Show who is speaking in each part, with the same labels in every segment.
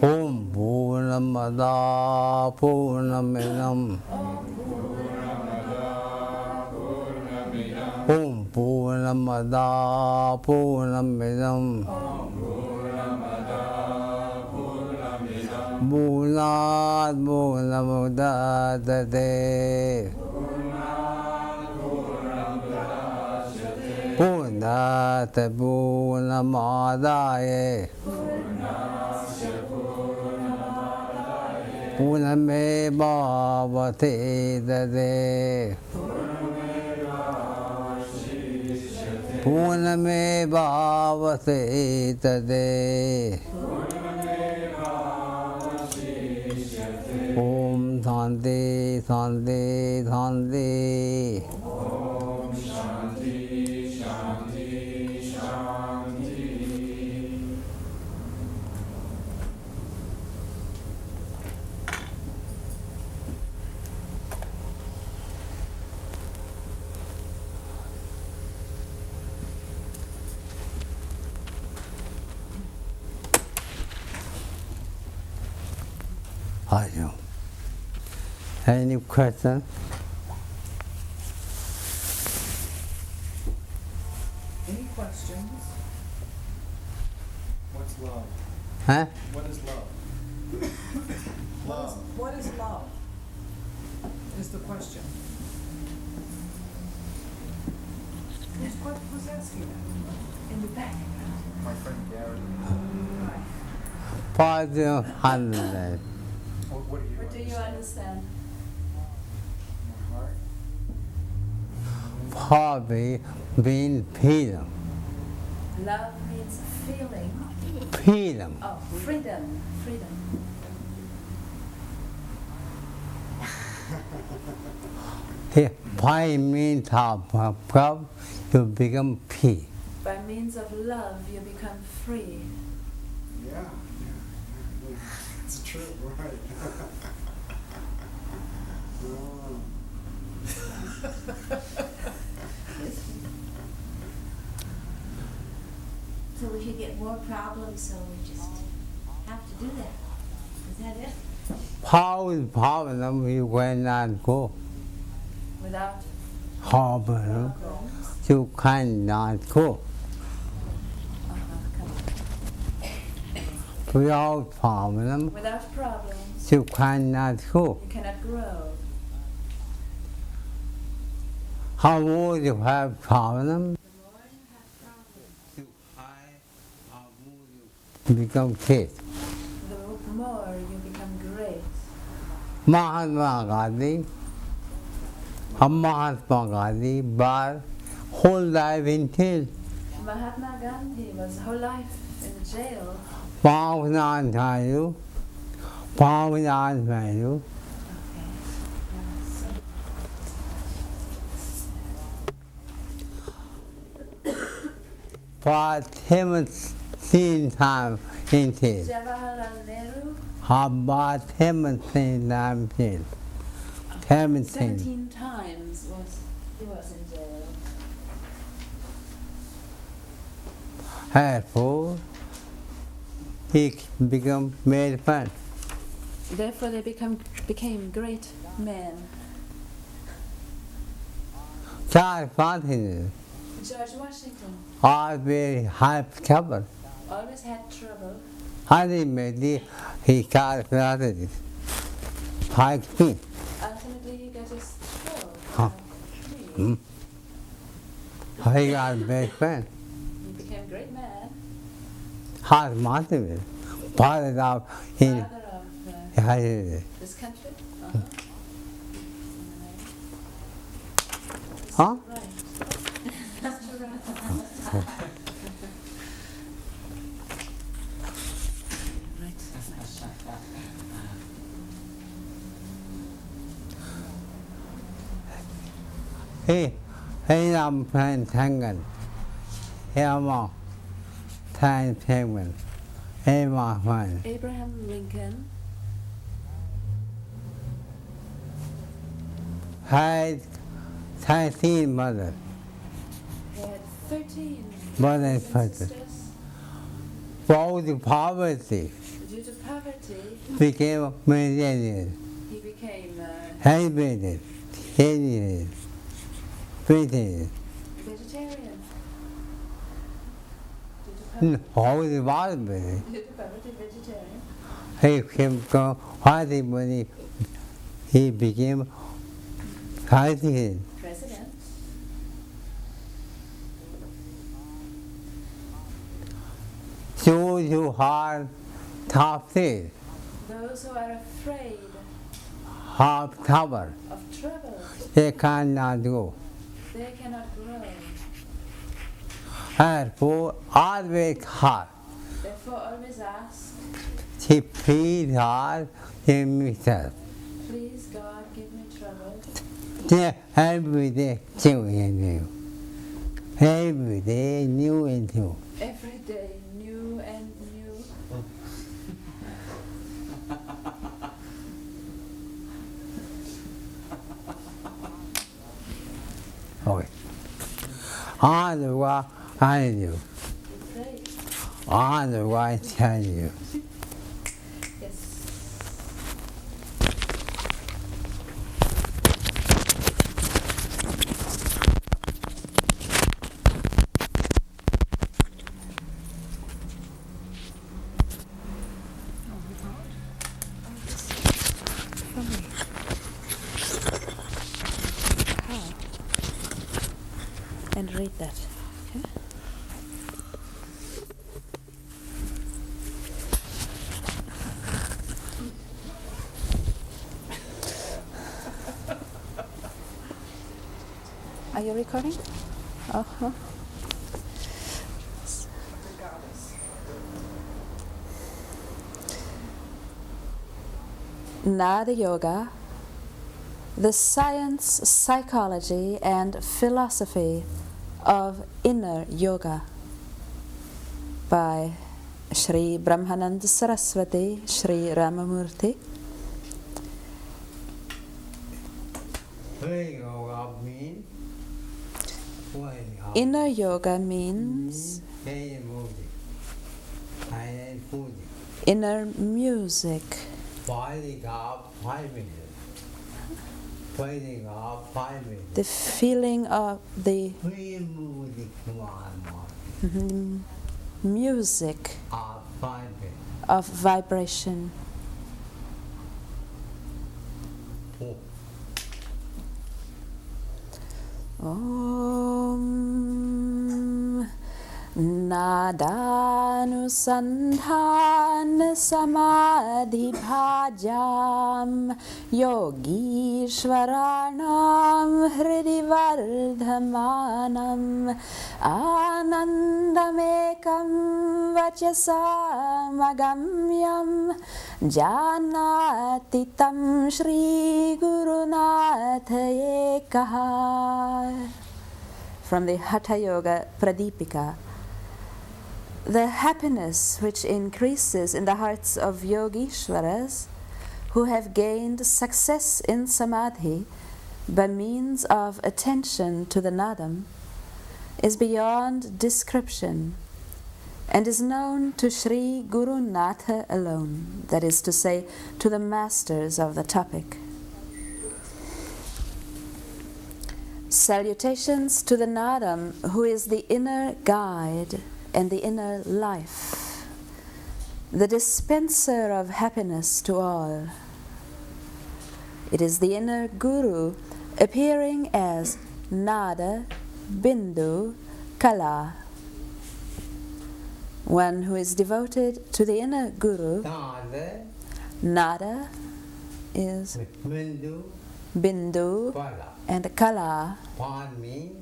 Speaker 1: Om Purnamada Purnamidam Om Purnamada Purnamidam Purnat Purnamudadate Purnat Purnamadaye Purname Bhavate Dade Purname Bhavate Dade Om Shanti Shanti Shanti Any question?
Speaker 2: Any questions? What's love?
Speaker 1: Huh?
Speaker 2: What is love? Love.
Speaker 3: What is love?
Speaker 2: Is the question.
Speaker 3: Who's asking that? In the back.
Speaker 2: My friend Gary.
Speaker 1: Positive 100.
Speaker 2: What do you
Speaker 4: What do you understand?
Speaker 2: My heart?
Speaker 1: Hobby being freedom.
Speaker 4: Love means feeling.
Speaker 1: Freedom.
Speaker 4: Oh, freedom. Freedom.
Speaker 1: Here, by means of love, you become free.
Speaker 4: By means of love, you become free.
Speaker 2: Yeah. It's true, right?
Speaker 5: So we should get more problems, so we just have to do that. Is that it?
Speaker 1: How is problem you cannot go?
Speaker 4: Without
Speaker 1: Problem
Speaker 4: problems.
Speaker 1: you cannot go.
Speaker 4: Come
Speaker 1: Without problem
Speaker 4: on. Without problems,
Speaker 1: you cannot go.
Speaker 4: you cannot grow.
Speaker 1: How more you have problem,
Speaker 5: The more you have problems,
Speaker 1: you become great.
Speaker 4: The more you become great.
Speaker 1: Mahatma Gandhi, but whole life in jail.
Speaker 4: Mahatma Gandhi was whole life in jail.
Speaker 1: Bhavanan Thayu, Bhavanan Thayu. But him 17 times in jail.
Speaker 4: Jawaharlal Nehru,
Speaker 1: About 17 times in jail. 17.
Speaker 4: 17 times he was in jail.
Speaker 1: Therefore, he became made fun.
Speaker 4: Therefore they became great men.
Speaker 1: George Washington
Speaker 4: George Washington
Speaker 1: always had trouble.
Speaker 4: always had trouble.
Speaker 1: Ultimately, he got arrested. Like me.
Speaker 4: Ultimately he got his throat.
Speaker 1: Huh.
Speaker 4: Free.
Speaker 1: He got made fun.
Speaker 4: He became a great man.
Speaker 1: Hard motivated. Part of him.
Speaker 4: Father of this country.
Speaker 1: Huh?
Speaker 4: Right. That's right.
Speaker 1: He playing tango. He playing penguin. He was fun.
Speaker 4: Abraham Lincoln
Speaker 1: Had 13 mothers.
Speaker 4: had 13
Speaker 1: Brothers and
Speaker 4: brothers
Speaker 1: sisters.
Speaker 4: sisters.
Speaker 1: For the poverty,
Speaker 4: Due to poverty,
Speaker 1: became millionaires.
Speaker 4: he became
Speaker 1: Husband, Indian, British,
Speaker 4: vegetarian. Due to
Speaker 1: all the poverty.
Speaker 4: poverty, vegetarian.
Speaker 1: He came from fighting money. He became president.
Speaker 4: President.
Speaker 1: Those who are tough things,
Speaker 4: Those who are afraid
Speaker 1: have trouble,
Speaker 4: of trouble,
Speaker 1: they cannot go.
Speaker 4: they cannot grow.
Speaker 1: Therefore, always hard.
Speaker 4: Therefore, always ask,
Speaker 1: He please hard himself.
Speaker 4: please God, give me trouble.
Speaker 1: Every day, new. Every day, new and new.
Speaker 4: Every day, new and new.
Speaker 1: Okay. Otherwise, I do.
Speaker 4: Pray.
Speaker 1: Otherwise, tell you.
Speaker 4: Yes. And read that. Okay? Are you recording? Uh-huh. Nada Yoga, the science, psychology, and philosophy of inner yoga by Shri Brahmananda Sarasvati, Shri Ramamurti. Inner yoga means inner music. The feeling of the music of vibration. Om Nadanusandhana Samadhi Bhajam Yogishwaranam Hridi Vardhamanam Anandamekam Vachasam Agamyam Janatitam Shri Gurunatha Ekaha. From the Hatha Yoga Pradipika The happiness which increases in the hearts of Yogishwaras who have gained success in Samadhi by means of attention to the nadam is beyond description and is known to Shri Guru Natha alone, that is to say, to the masters of the topic. Salutations to the nadam, who is the inner guide and the inner life, the dispenser of happiness to all. It is the inner Guru appearing as Nada, Bindu, Kala. One who is devoted to the inner Guru,
Speaker 1: Nada,
Speaker 4: Nada is
Speaker 1: Bindu,
Speaker 4: Bindu,
Speaker 1: Pala.
Speaker 4: and Kala.
Speaker 1: Pan means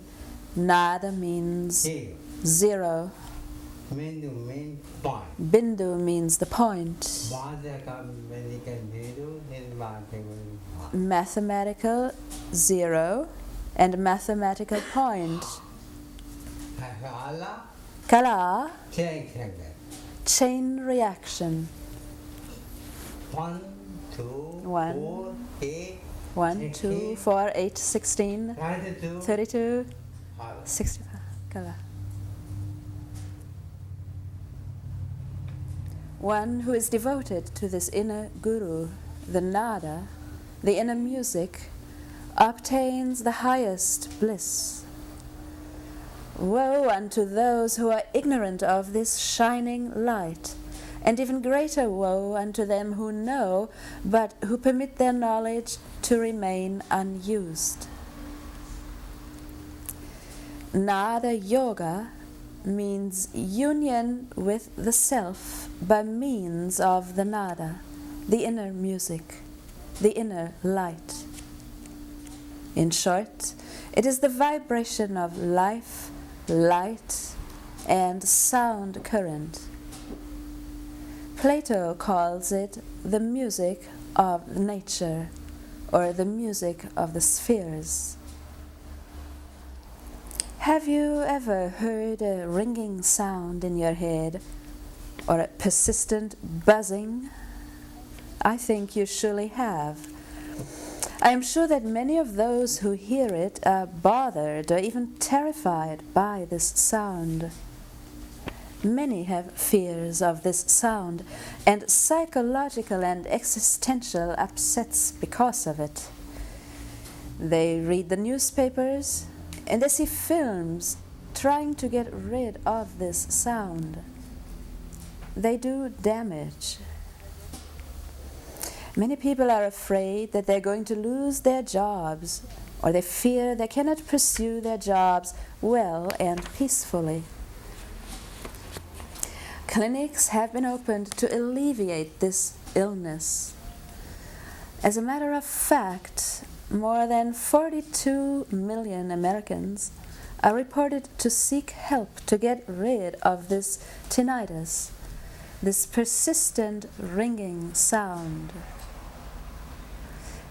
Speaker 4: Nada means
Speaker 1: zero.
Speaker 4: zero.
Speaker 1: Bindu means point.
Speaker 4: Bindu means the point. Mathematical zero and mathematical point.
Speaker 1: Allah,
Speaker 4: Kala,
Speaker 1: chain
Speaker 4: chain reaction.
Speaker 1: 1, 2,
Speaker 4: One.
Speaker 1: 4, 8,
Speaker 4: 1, 2, 4, 8, 16,
Speaker 1: 32,
Speaker 4: 32, 65. Kala. One who is devoted to this inner Guru, the Nada, the inner music, obtains the highest bliss. Woe unto those who are ignorant of this shining light, and even greater woe unto them who know, but who permit their knowledge to remain unused. Nada Yoga means union with the self by means of the nada, the inner music, the inner light. In short, it is the vibration of life, light, and sound current. Plato calls it the music of nature, or the music of the spheres. Have you ever heard a ringing sound in your head, or a persistent buzzing? I think you surely have. I am sure that many of those who hear it are bothered or even terrified by this sound. Many have fears of this sound and psychological and existential upsets because of it. They read the newspapers and they see films trying to get rid of this sound. They do damage. Many people are afraid that they're going to lose their jobs, or they fear they cannot pursue their jobs well and peacefully. Clinics have been opened to alleviate this illness. As a matter of fact, more than 42 million Americans are reported to seek help to get rid of this tinnitus, this persistent ringing sound.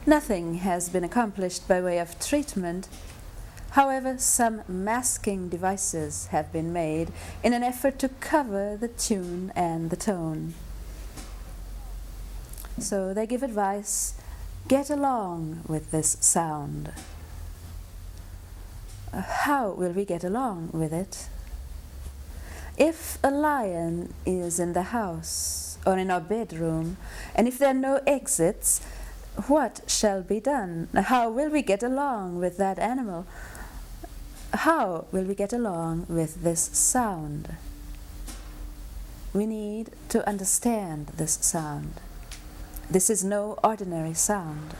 Speaker 4: Nothing has been accomplished by way of treatment. However, some masking devices have been made in an effort to cover the tune and the tone. So they give advice: get along with this sound. How will we get along with it? If a lion is in the house or in our bedroom, and if there are no exits, what shall be done? How will we get along with that animal? How will we get along with this sound? We need to understand this sound. This is no ordinary sound.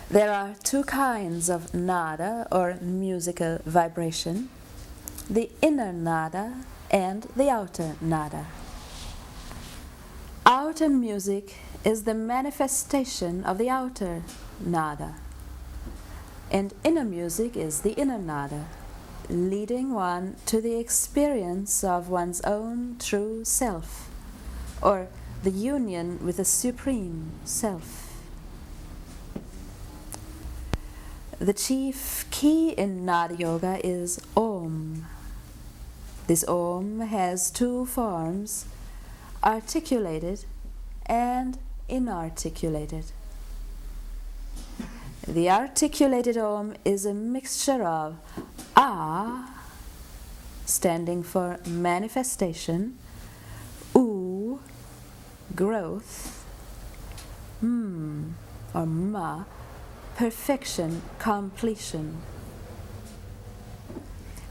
Speaker 4: There are two kinds of nada, or musical vibration: the inner nada and the outer nada. Outer music is the manifestation of the outer nada, and inner music is the inner nada, leading one to the experience of one's own true self, or the union with the Supreme Self. The chief key in Nada Yoga is Om. This Om has two forms, articulated and inarticulated. The articulated Om is a mixture of A, standing for manifestation, U, growth, or Ma, perfection, completion.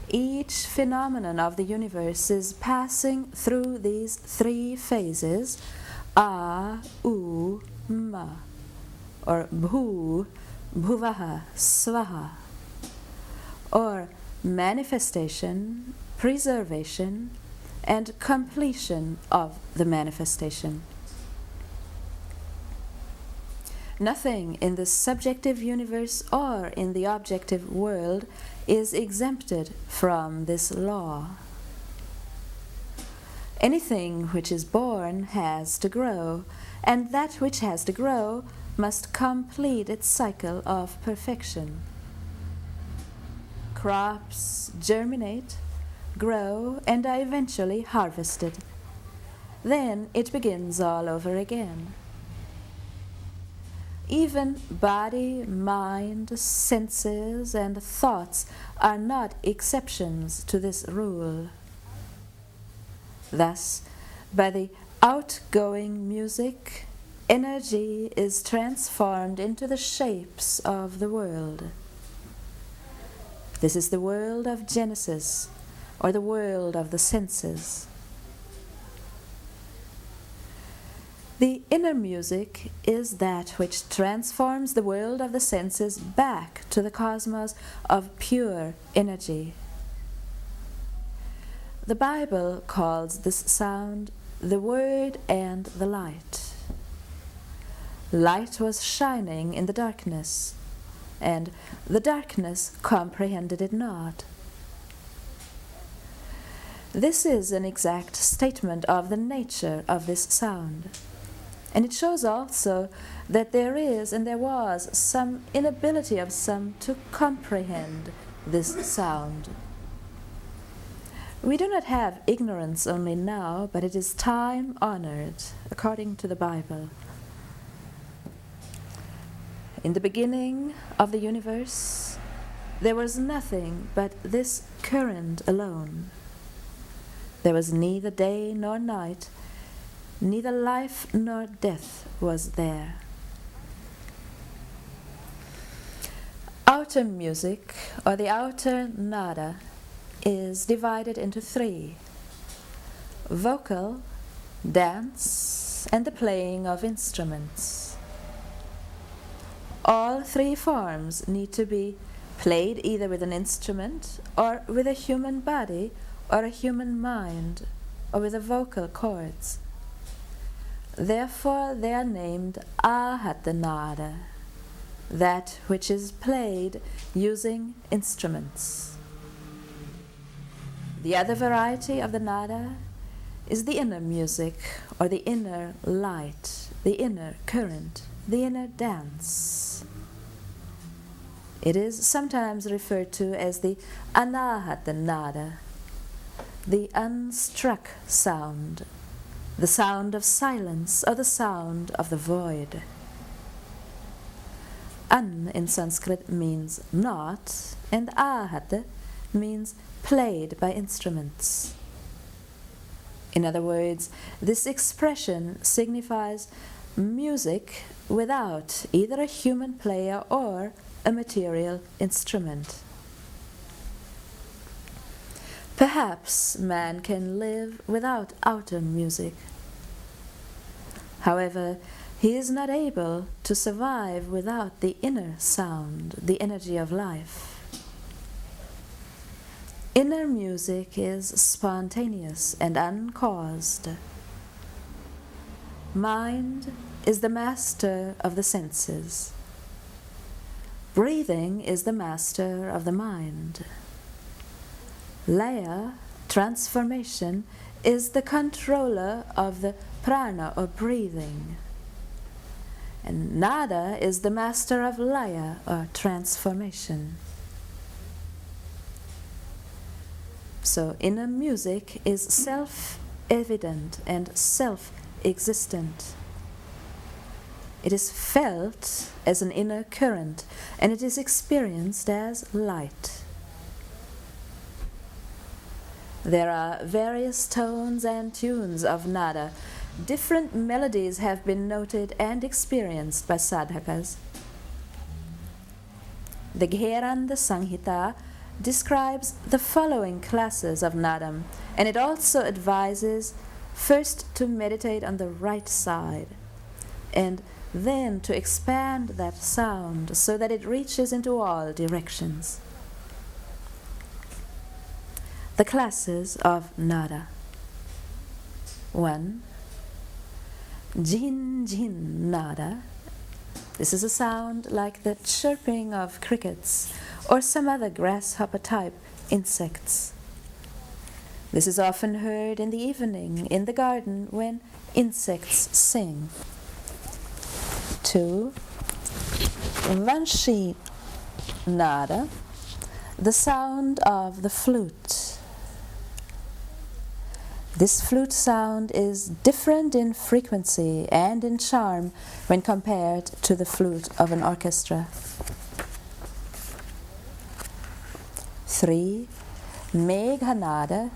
Speaker 4: Each phenomenon of the universe is passing through these three phases, A, U, Ma, or Bhu, Bhuvaha, Svaha, or manifestation, preservation, and completion of the manifestation. Nothing in the subjective universe or in the objective world is exempted from this law. Anything which is born has to grow, and that which has to grow must complete its cycle of perfection. Crops germinate, grow, and are eventually harvested. Then it begins all over again. Even body, mind, senses, and thoughts are not exceptions to this rule. Thus, by the outgoing music, energy is transformed into the shapes of the world. This is the world of Genesis, or the world of the senses. The inner music is that which transforms the world of the senses back to the cosmos of pure energy. The Bible calls this sound the Word and the Light. Light was shining in the darkness, and the darkness comprehended it not. This is an exact statement of the nature of this sound. And it shows also that there is and there was some inability of some to comprehend this sound. We do not have ignorance only now, but it is time-honored, according to the Bible. In the beginning of the universe, there was nothing but this current alone. There was neither day nor night, neither life nor death was there. Outer music, or the outer nada, is divided into three: vocal, dance, and the playing of instruments. All three forms need to be played either with an instrument, or with a human body, or a human mind, or with the vocal cords. Therefore they are named Ahatanada, that which is played using instruments. The other variety of the nada is the inner music, or the inner light, the inner current, the inner dance. It is sometimes referred to as the Anahatanada, the unstruck sound, the sound of silence, or the sound of the void. An in Sanskrit means not, and ahata means played by instruments. In other words, this expression signifies music without either a human player or a material instrument. Perhaps man can live without outer music. However, he is not able to survive without the inner sound, the energy of life. Inner music is spontaneous and uncaused. Mind is the master of the senses. Breathing is the master of the mind. Laya, transformation, is the controller of the prana, or breathing. And nada is the master of laya, or transformation. So inner music is self-evident and self-existent. It is felt as an inner current, and it is experienced as light. There are various tones and tunes of nada. Different melodies have been noted and experienced by sadhakas. The Gheranda Samhita describes the following classes of nadam, and it also advises first to meditate on the right side, and then to expand that sound so that it reaches into all directions. The classes of nada. 1. Jin Jin nada. This is a sound like the chirping of crickets or some other grasshopper-type insects. This is often heard in the evening in the garden when insects sing. 2. Vanshi nada, the sound of the flute. This flute sound is different in frequency and in charm when compared to the flute of an orchestra. 3. Meghanada.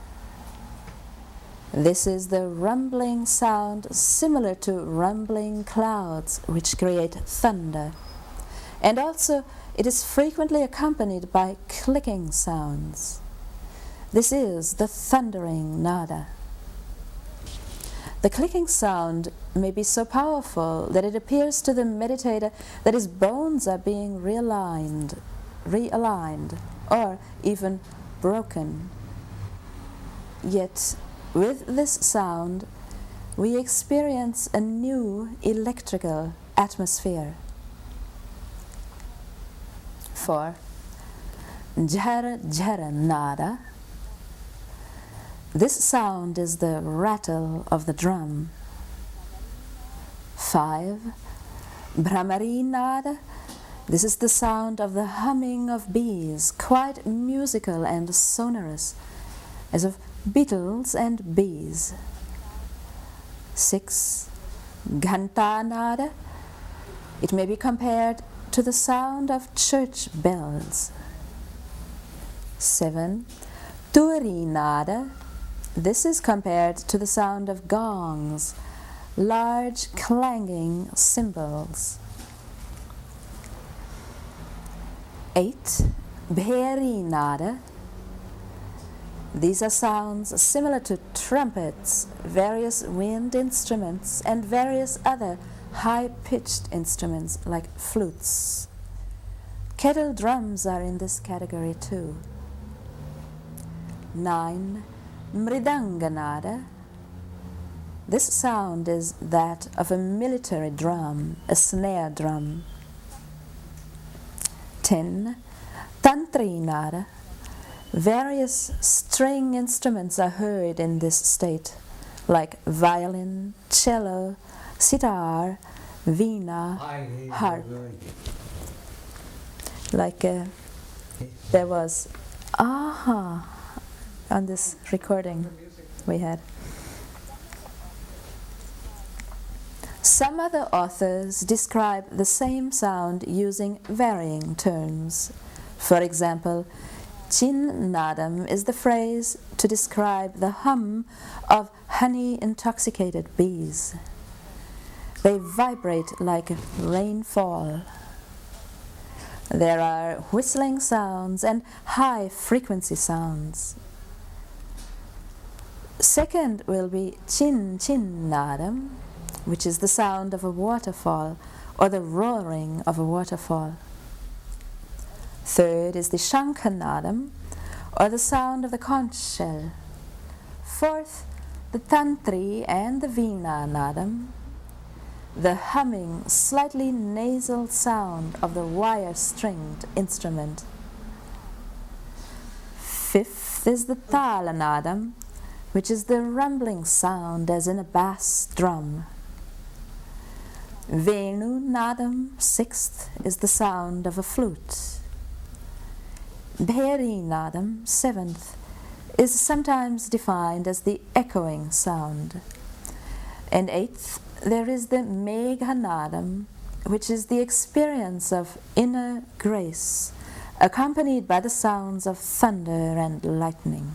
Speaker 4: This is the rumbling sound similar to rumbling clouds which create thunder. And also it is frequently accompanied by clicking sounds. This is the thundering nada. The clicking sound may be so powerful that it appears to the meditator that his bones are being realigned, or even broken. Yet, with this sound, we experience a new electrical atmosphere. 4. Jhara Jhara nada. This sound is the rattle of the drum. 5. Bhramari nada. This is the sound of the humming of bees, quite musical and sonorous, as of beetles and bees. 6. Ghanta nada. It may be compared to the sound of church bells. 7. Turi nada. This is compared to the sound of gongs, large clanging cymbals. 8. Bheri nada. These are sounds similar to trumpets, various wind instruments, and various other high-pitched instruments like flutes. Kettle drums are in this category too. 9. Mridanga nada. This sound is that of a military drum, a snare drum. 10. Tantri nada. Various string instruments are heard in this state, like violin, cello, sitar, veena, harp. Like there was on this recording we had. Some other authors describe the same sound using varying terms. For example, Chin nadam is the phrase to describe the hum of honey-intoxicated bees. They vibrate like rainfall. There are whistling sounds and high-frequency sounds. Second will be Chin Chin nadam, which is the sound of a waterfall or the roaring of a waterfall. Third is the Shankhanadam, or the sound of the conch shell. Fourth, the Tantri and the Veena nadam, the humming, slightly nasal sound of the wire-stringed instrument. Fifth is the Tala nadam, which is the rumbling sound as in a bass drum. Venu nadam, sixth, is the sound of a flute. Bheri nadam, seventh, is sometimes defined as the echoing sound. And eighth, there is the Meghanadam, which is the experience of inner grace, accompanied by the sounds of thunder and lightning.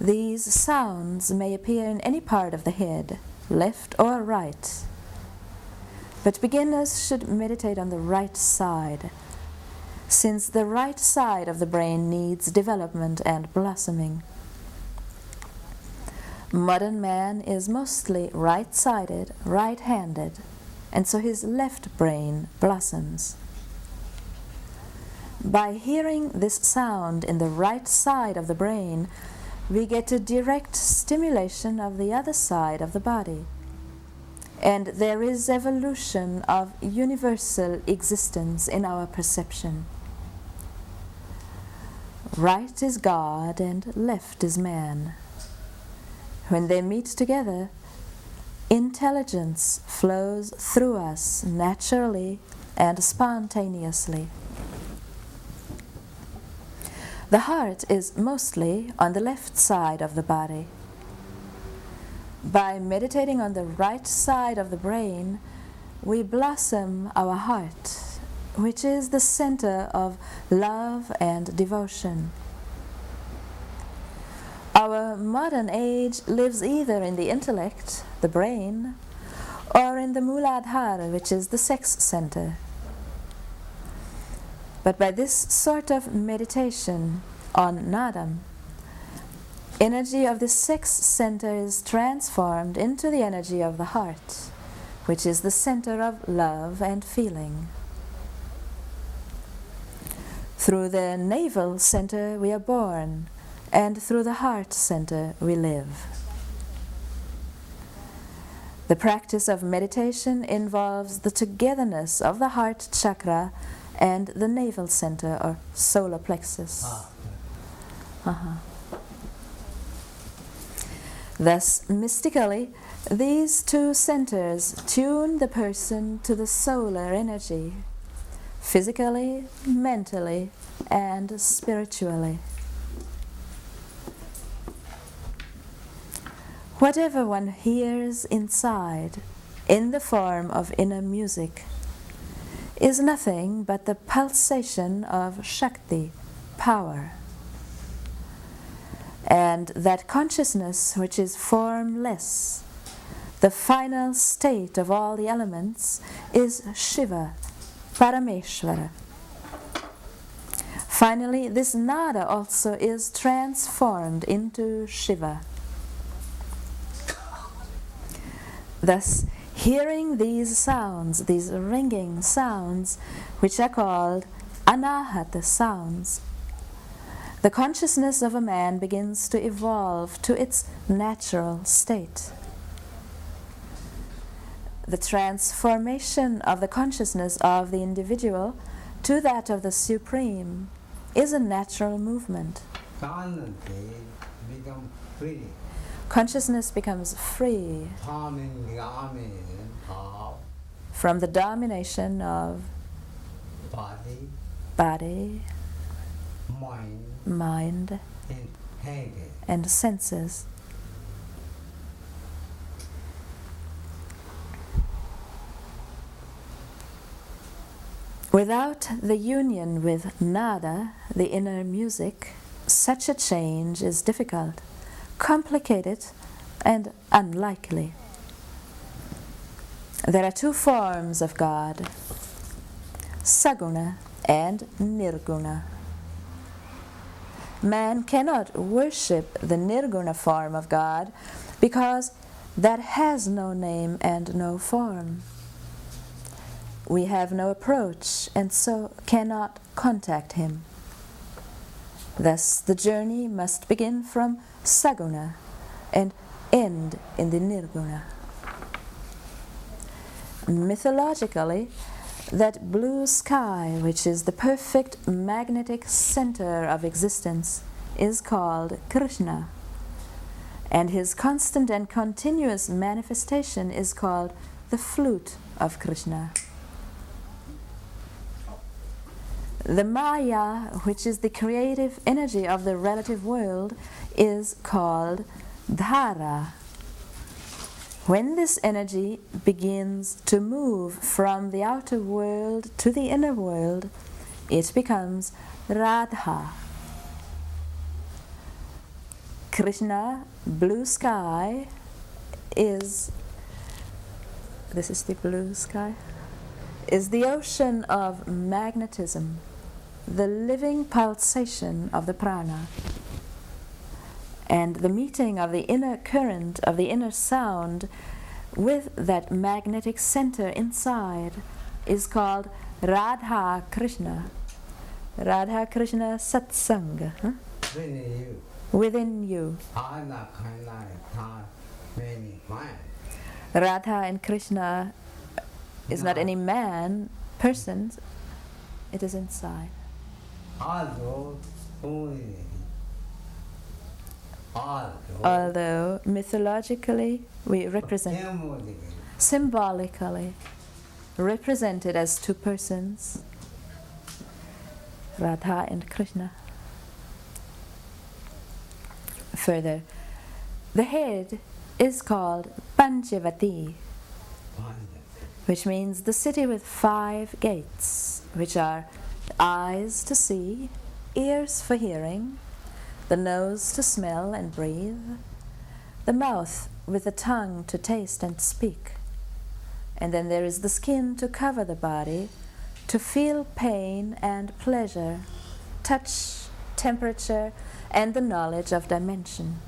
Speaker 4: These sounds may appear in any part of the head, left or right, but beginners should meditate on the right side, since the right side of the brain needs development and blossoming. Modern man is mostly right-sided, right-handed, and so his left brain blossoms. By hearing this sound in the right side of the brain, we get a direct stimulation of the other side of the body, and there is evolution of universal existence in our perception. Right is God and left is man. When they meet together, intelligence flows through us naturally and spontaneously. The heart is mostly on the left side of the body. By meditating on the right side of the brain, we blossom our heart, which is the center of love and devotion. Our modern age lives either in the intellect, the brain, or in the Muladhara, which is the sex center. But by this sort of meditation on Nadam, energy of the sex center is transformed into the energy of the heart, which is the center of love and feeling. Through the navel center we are born, and through the heart center we live. The practice of meditation involves the togetherness of the heart chakra and the navel center or solar plexus. Thus, mystically, these two centers tune the person to the solar energy, physically, mentally, and spiritually. Whatever one hears inside, in the form of inner music, is nothing but the pulsation of Shakti, power. And that consciousness which is formless, the final state of all the elements, is Shiva, Parameshvara. Finally, this nada also is transformed into Shiva. Thus, hearing these sounds, these ringing sounds, which are called anahata sounds, the consciousness of a man begins to evolve to its natural state. The transformation of the consciousness of the individual to that of the Supreme is a natural movement.
Speaker 1: become free.
Speaker 4: Consciousness becomes free from the domination of body, mind, and senses. Without the union with nada, the inner music, such a change is difficult, complicated, and unlikely. There are two forms of God, Saguna and Nirguna. Man cannot worship the Nirguna form of God because that has no name and no form. We have no approach and so cannot contact him. Thus the journey must begin from Saguna and end in the Nirguna. Mythologically, that blue sky, which is the perfect magnetic center of existence, is called Krishna, and his constant and continuous manifestation is called the flute of Krishna. The Maya, which is the creative energy of the relative world, is called Dhara. When this energy begins to move from the outer world to the inner world, it becomes Radha. Krishna, blue sky, this is the blue sky, is the ocean of magnetism, the living pulsation of the prana. And the meeting of the inner current, of the inner sound, with that magnetic center inside is called Radha Krishna. Radha Krishna Satsanga. Within you. Radha and Krishna is not any man, person, it is inside. Although mythologically we represent, symbolically represented as two persons, Radha and Krishna. Further, the head is called Panchavati, which means the city with 5 gates, which are eyes to see, ears for hearing, the nose to smell and breathe, the mouth with the tongue to taste and speak. And then there is the skin to cover the body, to feel pain and pleasure, touch, temperature, and the knowledge of dimension.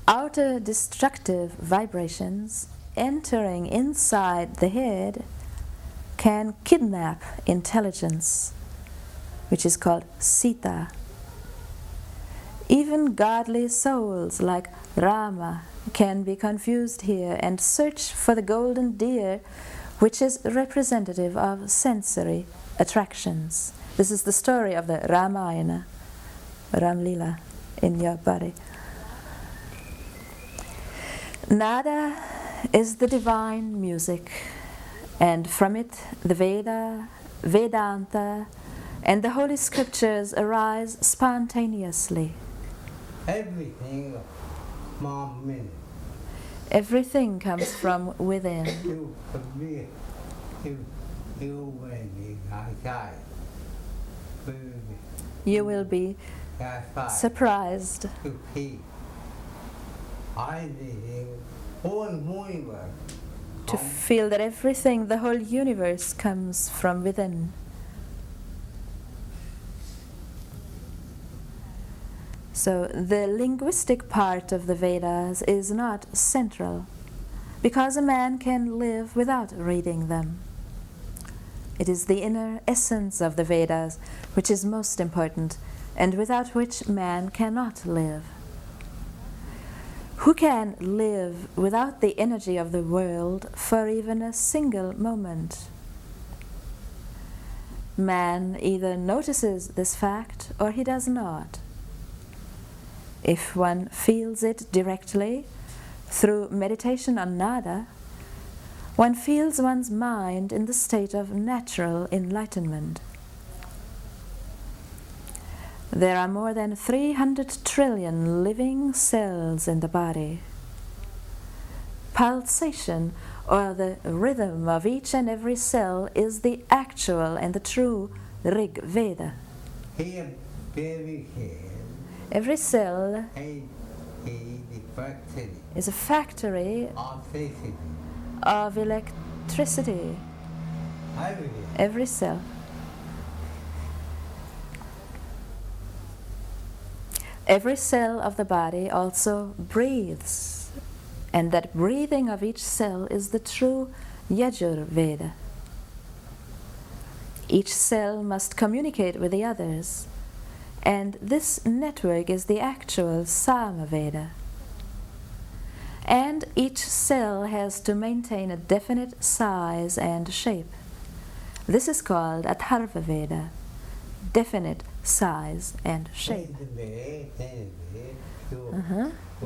Speaker 4: Outer destructive vibrations entering inside the head can kidnap intelligence, which is called Sita. Even godly souls like Rama can be confused here and search for the golden deer, which is representative of sensory attractions. This is the story of the Ramayana, Ramlila, in your body. Nada is the divine music, and from it the Veda, Vedanta, and the Holy Scriptures arise spontaneously.
Speaker 1: Everything from me.
Speaker 4: Everything comes from within. You will be surprised to feel that everything, the whole universe, comes from within. So the linguistic part of the Vedas is not central, because a man can live without reading them. It is the inner essence of the Vedas which is most important, and without which man cannot live. Who can live without the energy of the world for even a single moment? Man either notices this fact or he does not. If one feels it directly, through meditation on nada, one feels one's mind in the state of natural enlightenment. There are more than 300 trillion living cells in the body. Pulsation, or the rhythm of each and every cell, is the actual and the true Rig Veda. Every cell is a factory of electricity. Every cell. Every cell of the body also breathes, and that breathing of each cell is the true Yajur Veda. Each cell must communicate with the others, and this network is the actual Sama Veda. And each cell has to maintain a definite size and shape. This is called Atharva Veda, definite size and shape.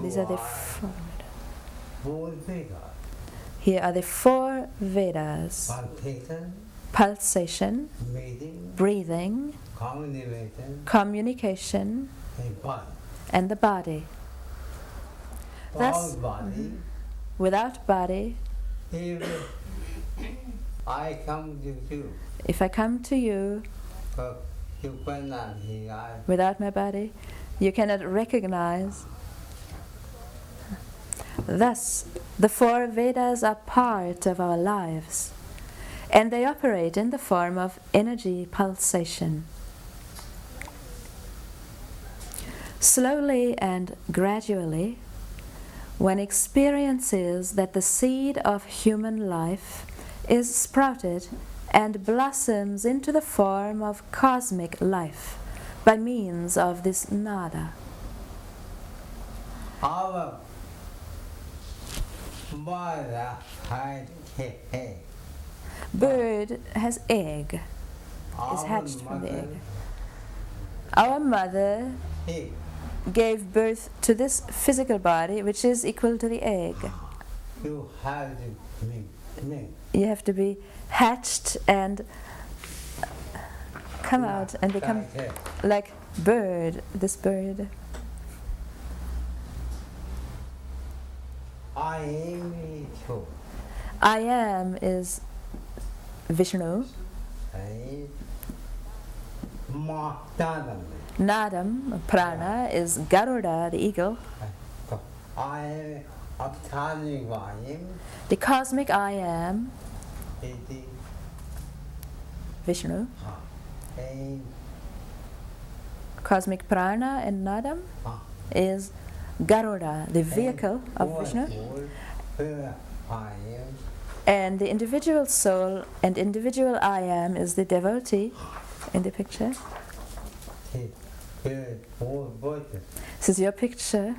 Speaker 4: These are the 4 Vedas. Here are the 4 Vedas. pulsation,
Speaker 1: breathing,
Speaker 4: breathing, communication,
Speaker 1: and body.
Speaker 4: and the body. Thus,
Speaker 1: Without body,
Speaker 4: without body,
Speaker 1: if I come to you,
Speaker 4: if I come to you
Speaker 1: but you cannot hear.
Speaker 4: without my body, you cannot recognize. Thus, the four Vedas are part of our lives, and they operate in the form of energy pulsation. Slowly and gradually, one experiences that the seed of human life is sprouted and blossoms into the form of cosmic life by means of this nada.
Speaker 1: Our mother had egg.
Speaker 4: Bird has egg, is
Speaker 1: Our
Speaker 4: hatched from the
Speaker 1: mother
Speaker 4: egg. Our mother
Speaker 1: egg.
Speaker 4: gave birth to this physical body, which is equal to the egg.
Speaker 1: You have to make.
Speaker 4: You have to be hatched and come out and become like bird, this bird.
Speaker 1: I am too.
Speaker 4: I am is Vishnu. Nadam, prana, is Garuda, the eagle.
Speaker 1: I am obtaining volume.
Speaker 4: The cosmic I am, Vishnu. Cosmic prana and Nadam is Garuda, the vehicle of Vishnu.
Speaker 1: I am.
Speaker 4: And the individual soul and individual I am is the devotee in the picture. This is your picture.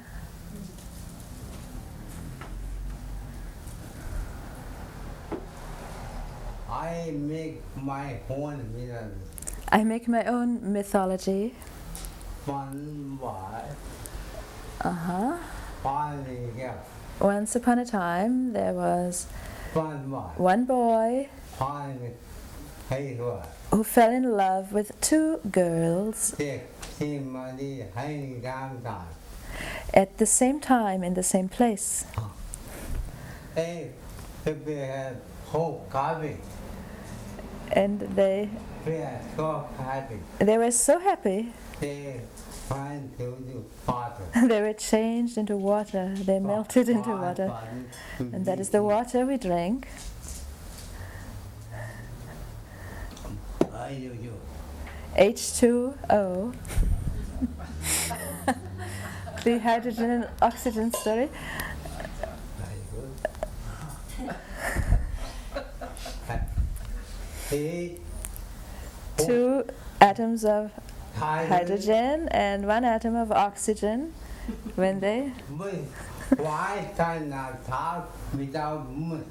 Speaker 1: I make my own mirror.
Speaker 4: I make my own mythology.
Speaker 1: One wife,
Speaker 4: Uh-huh.
Speaker 1: one girl,
Speaker 4: Once upon a time, there was
Speaker 1: one wife,
Speaker 4: one boy
Speaker 1: one hero.
Speaker 4: who fell in love with two girls at the same time in the same place. And they were so happy. They were changed into water. They melted into water. And that is the water we drink. H2O. The hydrogen and oxygen story. Two atoms of hydrogen and one atom of oxygen when they
Speaker 1: Why cannot talk without moon?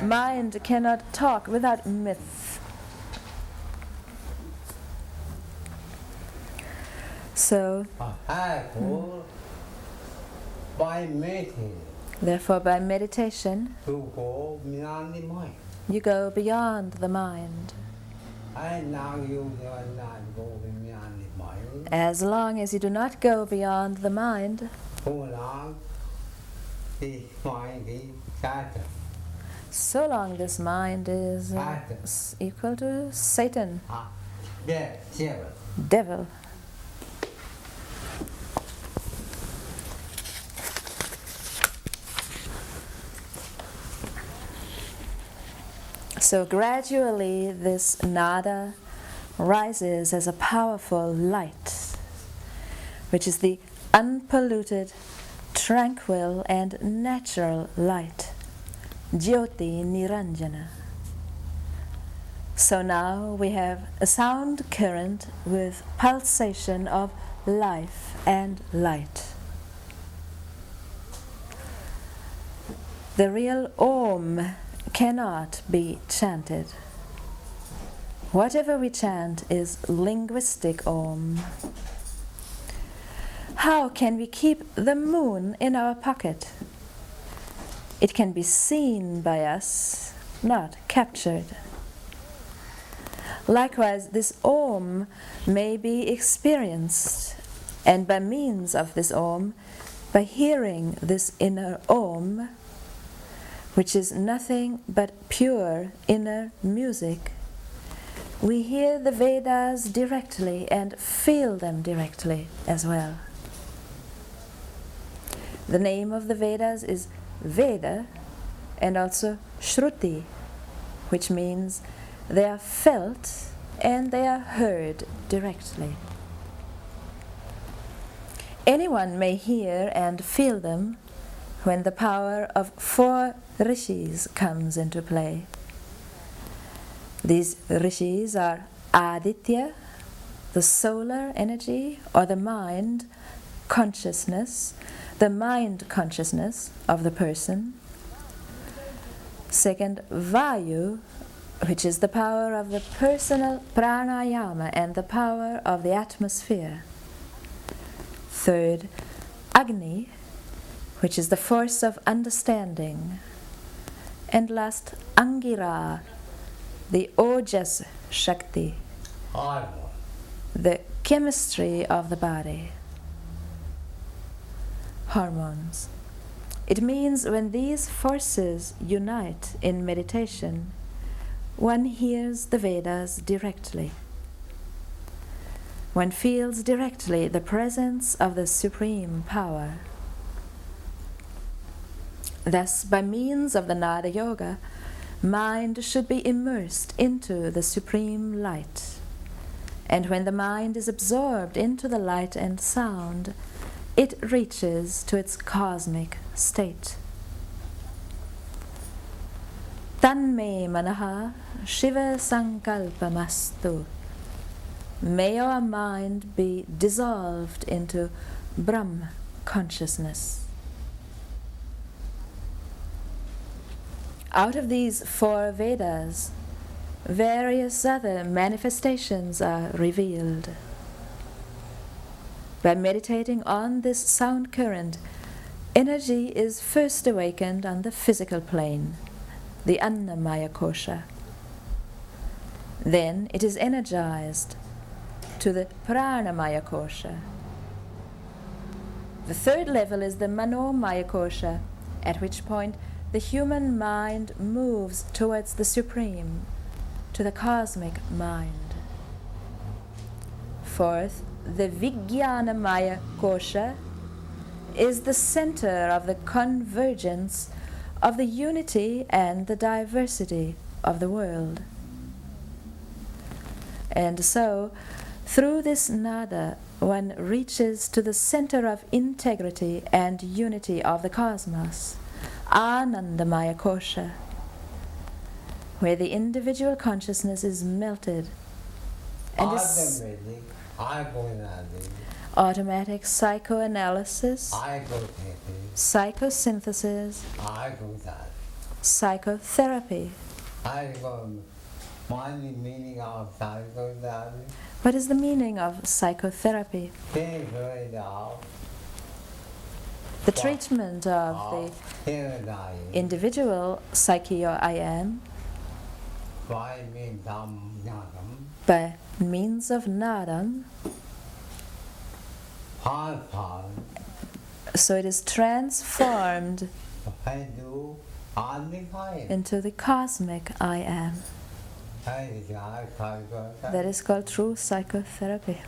Speaker 4: mind cannot talk without myth. So
Speaker 1: by meditating,
Speaker 4: therefore by meditation
Speaker 1: to go beyond the mind.
Speaker 4: you go beyond the mind.
Speaker 1: And now you are not going beyond the mind.
Speaker 4: As long as you do not go beyond the mind,
Speaker 1: So long the mind is Satan.
Speaker 4: so long this mind is equal to Satan, devil. So gradually this nada rises as a powerful light, which is the unpolluted, tranquil and natural light, Jyoti Niranjana. So now we have a sound current with pulsation of life and light. The real Om cannot be chanted. Whatever we chant is linguistic Om. How can we keep the moon in our pocket? It can be seen by us not captured. Likewise, this Om may be experienced, and by means of this Om, by hearing this inner Om, which is nothing but pure inner music, we hear the Vedas directly and feel them directly as well. The name of the Vedas is Veda and also Shruti, which means they are felt and they are heard directly. Anyone may hear and feel them when the power of 4 rishis comes into play. These rishis are Aditya, the solar energy or the mind consciousness, the mind consciousness of the person. Second, Vayu, which is the power of the personal pranayama and the power of the atmosphere. Third, Agni, which is the force of understanding. And last, Angira, the Ojas Shakti, the chemistry of the body. Hormones. It means when these forces unite in meditation, one hears the Vedas directly. One feels directly the presence of the Supreme Power. Thus, by means of the Nada Yoga, mind should be immersed into the Supreme Light. And when the mind is absorbed into the light and sound, it reaches to its cosmic state. Tanme manaha Shiva sankalpamastu. May our mind be dissolved into Brahm consciousness. Out of these 4 Vedas, various other manifestations are revealed. By meditating on this sound current, energy is first awakened on the physical plane, the Annamaya Kosha. Then it is energized to the Pranamaya Kosha. The 3rd level is the Manomaya Kosha, at which point the human mind moves towards the Supreme, to the cosmic mind. 4th, the Vijnanamaya Kosha is the center of the convergence of the unity and the diversity of the world. And so, through this nada, one reaches to the center of integrity and unity of the cosmos, Anandamaya Kosha, where the individual consciousness is melted and is automatic psychoanalysis, psychosynthesis, psychotherapy. What is the meaning of psychotherapy? The treatment of the individual psyche or I am by means of nadam. So it is transformed into the cosmic I am. That is called true psychotherapy.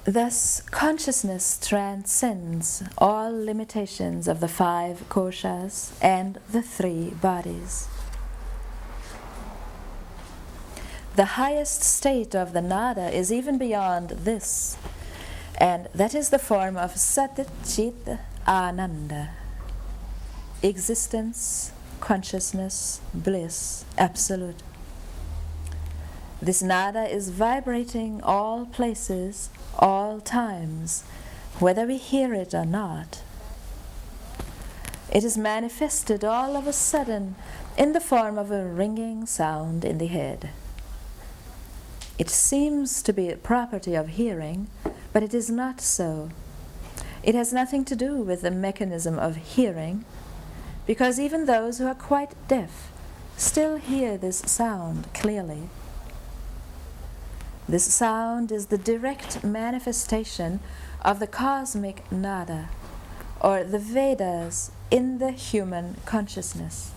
Speaker 4: Thus, consciousness transcends all limitations of the 5 koshas and the 3 bodies. The highest state of the nada is even beyond this, and that is the form of Sat Chit Ananda, existence, consciousness, bliss, absolute. This nada is vibrating all places, all times, whether we hear it or not. It is manifested all of a sudden in the form of a ringing sound in the head. It seems to be a property of hearing, but it is not so. It has nothing to do with the mechanism of hearing, because even those who are quite deaf still hear this sound clearly. This sound is the direct manifestation of the cosmic nada, or the Vedas, in the human consciousness,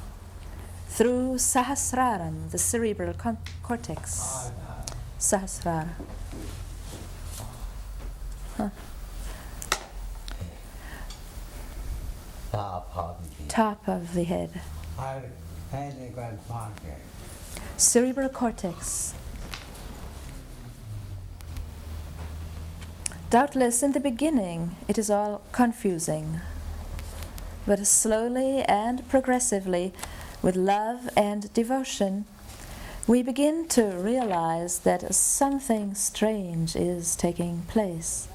Speaker 4: through Sahasraram, the cerebral cortex. Sahasrara. Top of the head. Cerebral cortex. Doubtless in the beginning it is all confusing, but slowly and progressively, with love and devotion, we begin to realize that something strange is taking place.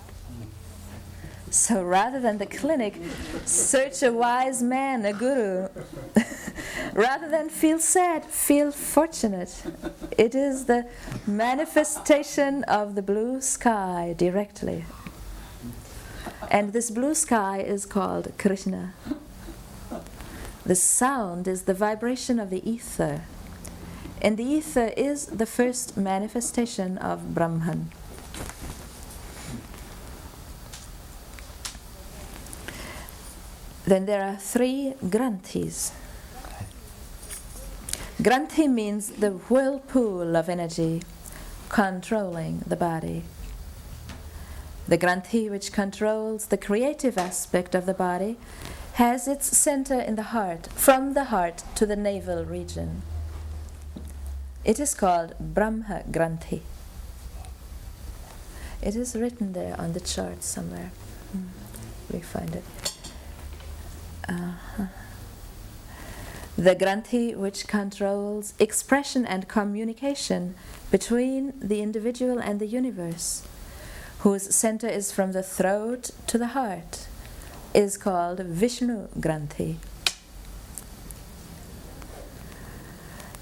Speaker 4: So rather than the clinic, search a wise man, a guru. Rather than feel sad, feel fortunate. It is the manifestation of the blue sky directly. And this blue sky is called Krishna. The sound is the vibration of the ether. And the ether is the first manifestation of Brahman. Then there are 3 granthis. Granthi means the whirlpool of energy controlling the body. The granthi, which controls the creative aspect of the body, has its center in the heart, from the heart to the navel region. It is called Brahma Granthi. It is written there on the chart somewhere. We find it. The Granthi, which controls expression and communication between the individual and the universe, whose center is from the throat to the heart, is called Vishnu Granthi.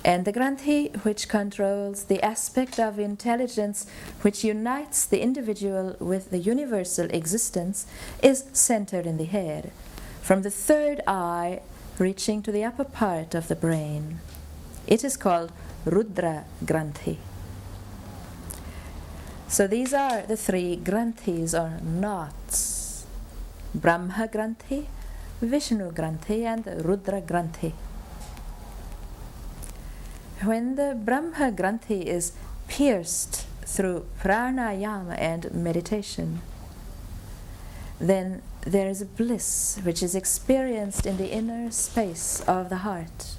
Speaker 4: And the Granthi, which controls the aspect of intelligence which unites the individual with the universal existence, is centered in the head, from the third eye reaching to the upper part of the brain. It is called Rudra Granthi. So these are the 3 Granthis, or knots: Brahma Granthi, Vishnu Granthi, and Rudra Granthi. When the Brahma Granthi is pierced through pranayama and meditation, then there is a bliss which is experienced in the inner space of the heart.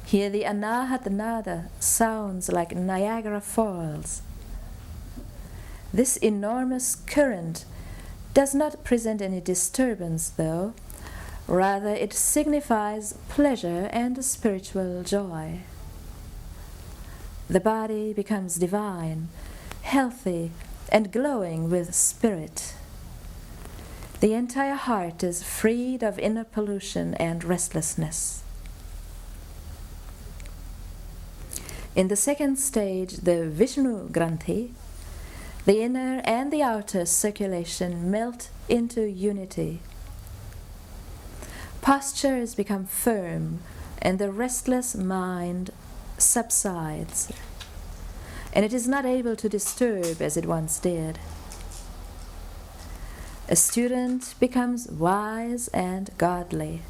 Speaker 4: Here the Anahat Nada sounds like Niagara Falls. This enormous current does not present any disturbance, though. Rather, it signifies pleasure and spiritual joy. The body becomes divine, healthy, and glowing with spirit. The entire heart is freed of inner pollution and restlessness. In the second stage, the Vishnu Granthi, the inner and the outer circulation melt into unity. Postures become firm, and the restless mind subsides, and it is not able to disturb as it once did. A student becomes wise and godly.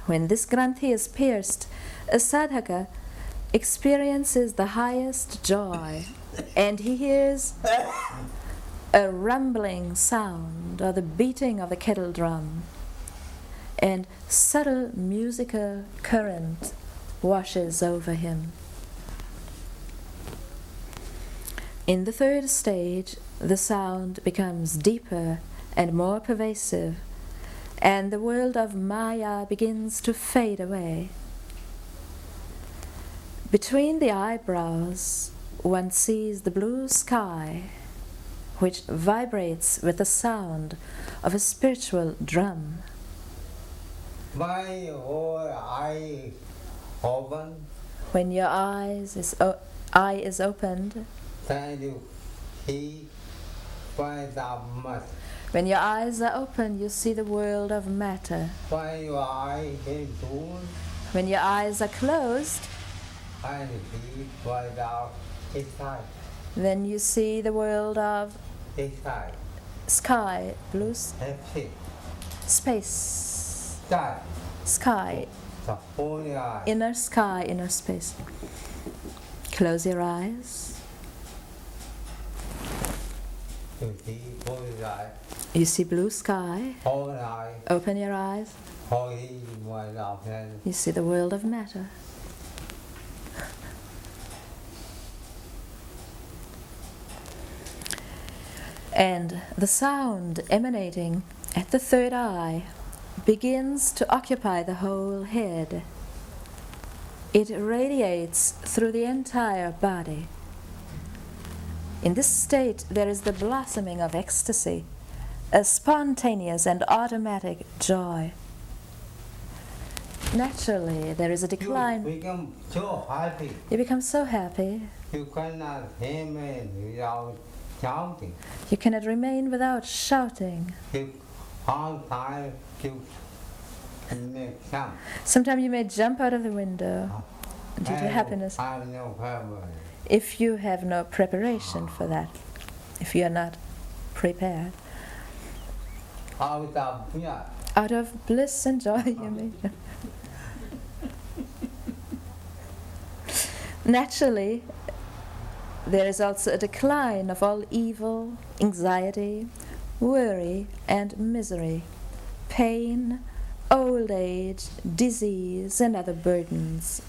Speaker 4: When this Granthi is pierced, a sadhaka experiences the highest joy, and he hears a rumbling sound, or the beating of a kettle drum, and subtle musical current washes over him. In the third stage, the sound becomes deeper and more pervasive, and the world of Maya begins to fade away. Between the eyebrows, one sees the blue sky, which vibrates with the sound of a spiritual drum.
Speaker 1: My whole eye open,
Speaker 4: When your eye is opened,
Speaker 1: then you see Find out much.
Speaker 4: When your eyes are open, you see the world of matter.
Speaker 1: When your eye is open,
Speaker 4: When your eyes are closed,
Speaker 1: and see find out inside.
Speaker 4: then you see the world of
Speaker 1: Inside.
Speaker 4: sky, blue
Speaker 1: Empty.
Speaker 4: space,
Speaker 1: Sky.
Speaker 4: sky,
Speaker 1: The only eye.
Speaker 4: inner sky, inner space. Close your eyes.
Speaker 1: You see only eye.
Speaker 4: You see blue sky.
Speaker 1: Only eye.
Speaker 4: Open your eyes.
Speaker 1: Only one of them.
Speaker 4: You see the world of matter. And the sound emanating at the third eye begins to occupy the whole head. It radiates through the entire body. In this state, there is the blossoming of ecstasy, a spontaneous and automatic joy. Naturally, there is a
Speaker 1: You
Speaker 4: decline.
Speaker 1: become so happy.
Speaker 4: You become so happy,
Speaker 1: You cannot remain without shouting.
Speaker 4: you cannot remain without shouting.
Speaker 1: You all time you make sound.
Speaker 4: Sometimes you may jump out of the window due to happiness
Speaker 1: I have no problem.
Speaker 4: if you have no preparation for that, if you are not prepared.
Speaker 1: Out of fear.
Speaker 4: Out of bliss and joy, you may jump. Naturally, there is also a decline of all evil, anxiety, worry, and misery, pain, old age, disease, and other burdens.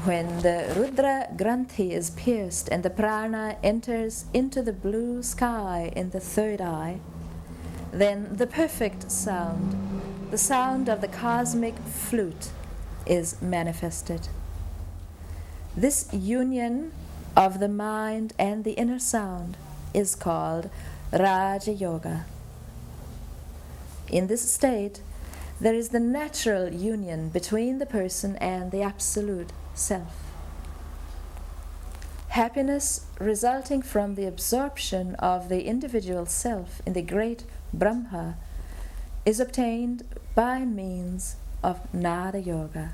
Speaker 4: When the Rudra Granthi is pierced and the prana enters into the blue sky in the third eye, then the perfect sound, the sound of the cosmic flute, is manifested. This union of the mind and the inner sound is called Raja Yoga. In this state, there is the natural union between the person and the absolute self. Happiness resulting from the absorption of the individual self in the great Brahma is obtained by means of Nada Yoga.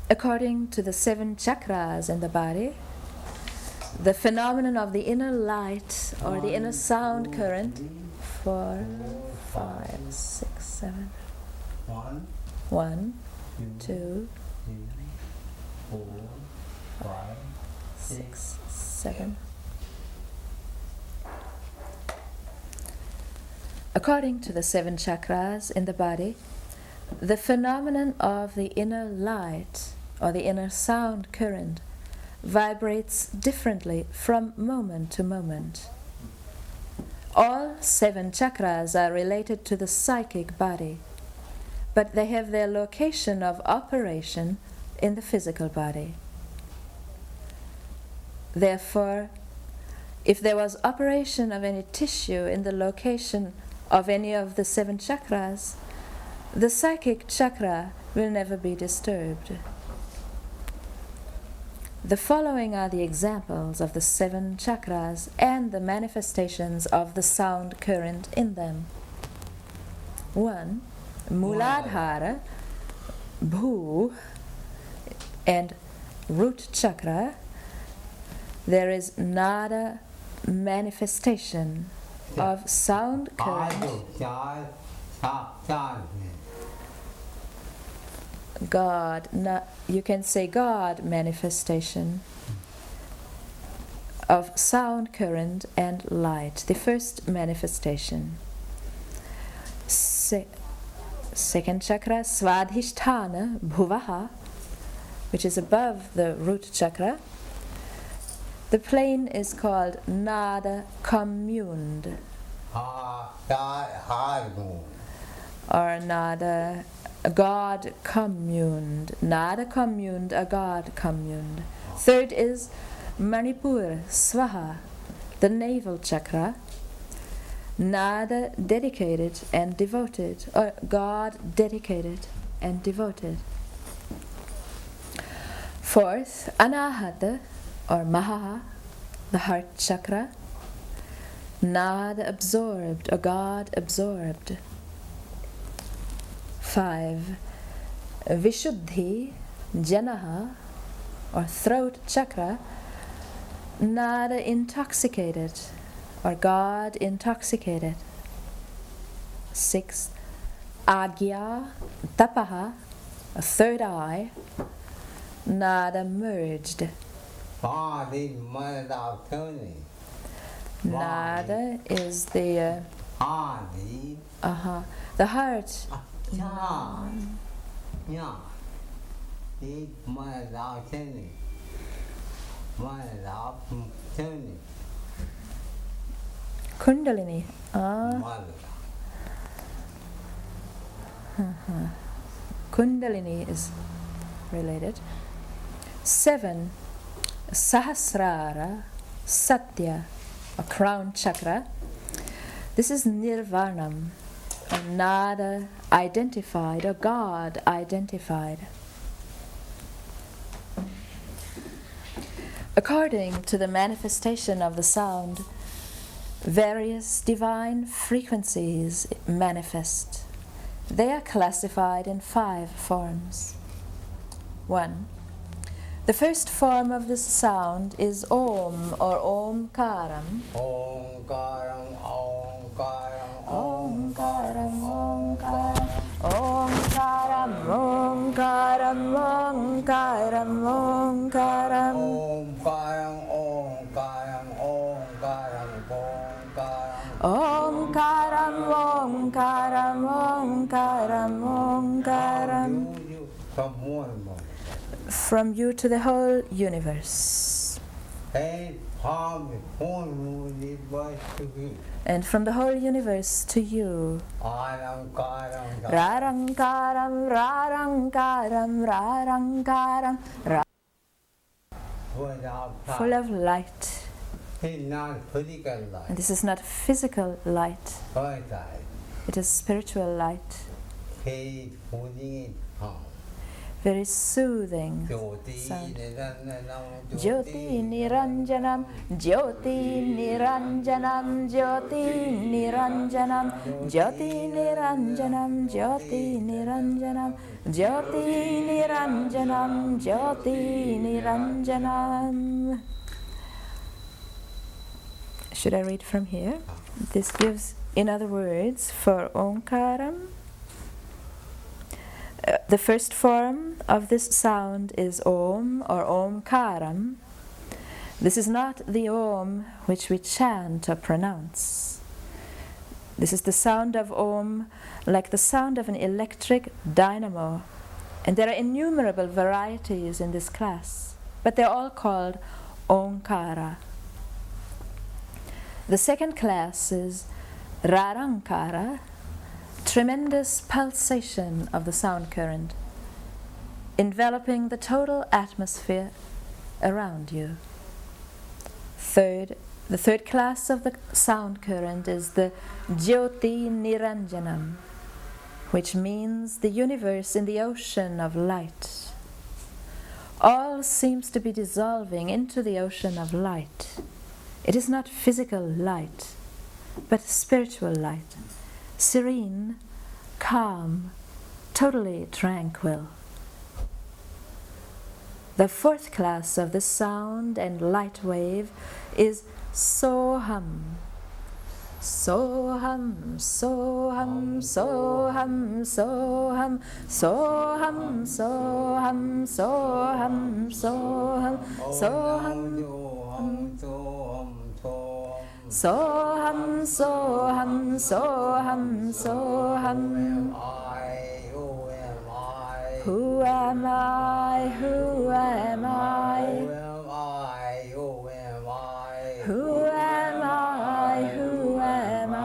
Speaker 4: According to the 7 chakras in the body, the phenomenon of the inner light or the inner sound current, 4, 5, 6, 7, 1, 2,
Speaker 1: 4, 5,
Speaker 4: 6, 7. According to the 7 chakras in the body, the phenomenon of the inner light or the inner sound current vibrates differently from moment to moment. All 7 chakras are related to the psychic body, but they have their location of operation in the physical body. Therefore, if there was operation of any tissue in the location of any of the 7 chakras, the psychic chakra will never be disturbed. The following are the examples of the 7 chakras and the manifestations of the sound current in them. 1. Muladhara, Bhu, and root chakra. There is nada manifestation of sound current. God, you can say God manifestation of sound current and light. The first manifestation. Second chakra, Svadhisthana Bhuvaha, which is above the root chakra. The plane is called Nada communed, or Nada God communed. Nada communed, a God communed. Third is Manipur Swaha, the navel chakra. Nada dedicated and devoted, or God dedicated and devoted. Fourth, Anahata or Maha, the heart chakra, Nada absorbed or God absorbed. 5. Vishuddhi, Janaha or throat chakra, Nada intoxicated or God intoxicated. 6. Agya, Tapaha, a third eye, Nada merged.
Speaker 1: Body, mother of Tony.
Speaker 4: Nada is the
Speaker 1: Body.
Speaker 4: the heart.
Speaker 1: Yeah. Yeah. The mother of Tony. Mother of Tony.
Speaker 4: Kundalini.
Speaker 1: Mother.
Speaker 4: Kundalini is related. 7. Sahasrara, Satya, a crown chakra. This is Nirvanam, or Nada identified, or God identified. According to the manifestation of the sound, various divine frequencies manifest. They are classified in 5 forms. 1. The first form of this sound is Om or Omkaram.
Speaker 1: Omkaram, Omkaram,
Speaker 4: Omkaram, Omkaram, Omkaram, Omkaram, Omkaram, Omkaram.
Speaker 1: Omkaram, Omkaram, Omkaram, Omkaram.
Speaker 4: Omkaram, Omkaram, Omkaram, Omkaram. From you to the whole universe.
Speaker 1: And from the whole universe to you.
Speaker 4: And from the whole universe to you.
Speaker 1: Arankaram,
Speaker 4: Rarankaram, Rarankaram, Rarankaram, full of light.
Speaker 1: It's not physical light.
Speaker 4: And this is not physical light.
Speaker 1: Outside.
Speaker 4: It is spiritual light.
Speaker 1: He's putting it on.
Speaker 4: Very soothing sound. Jyoti Niranjanam, Jyoti Niranjanam, Jyoti Niranjanam, Jyoti Niranjanam, Jyoti Niranjanam, Jyoti Niranjanam, Jyoti Niranjanam. Should I read from here? This gives, in other words, for Omkaram, the first form of this sound is Om or Omkaram. This is not the Om which we chant or pronounce. This is the sound of Om like the sound of an electric dynamo. And there are innumerable varieties in this class, but they're all called Omkara. The second class is Rarankara, tremendous pulsation of the sound current, enveloping the total atmosphere around you. The third class of the sound current is the Jyoti Niranjanam, which means the universe in the ocean of light. All seems to be dissolving into the ocean of light. It is not physical light, but spiritual light. Serene, calm, totally tranquil. The fourth class of the sound and light wave is Soham. Soham, Soham, Soham, Soham, Soham, Soham, Soham, Soham, Soham. Soham, Soham, Soham, Soham. Who am I? Who am I? Who am I? Who am I?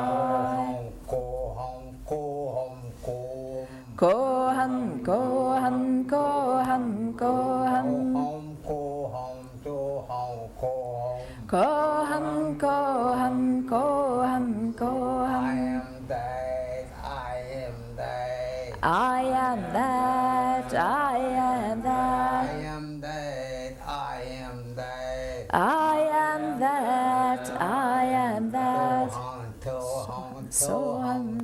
Speaker 4: Koham, Koham, Koham, Koham. Koham, Koham, Koham, Koham. I am that, I am that.
Speaker 1: I am that.
Speaker 4: Soham,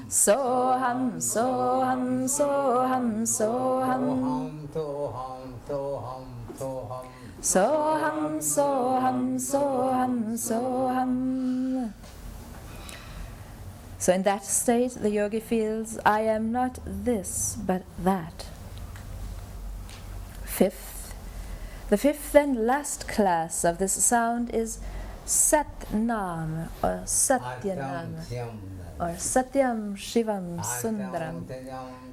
Speaker 4: Soham, Soham, Soham, Soham, Soham, Soham, Soham, Soham. So in that state, the yogi feels, I am not this, but that. The fifth and last class of this sound is Sat Nam or Satyanam or Satyam Shivam Sundaram.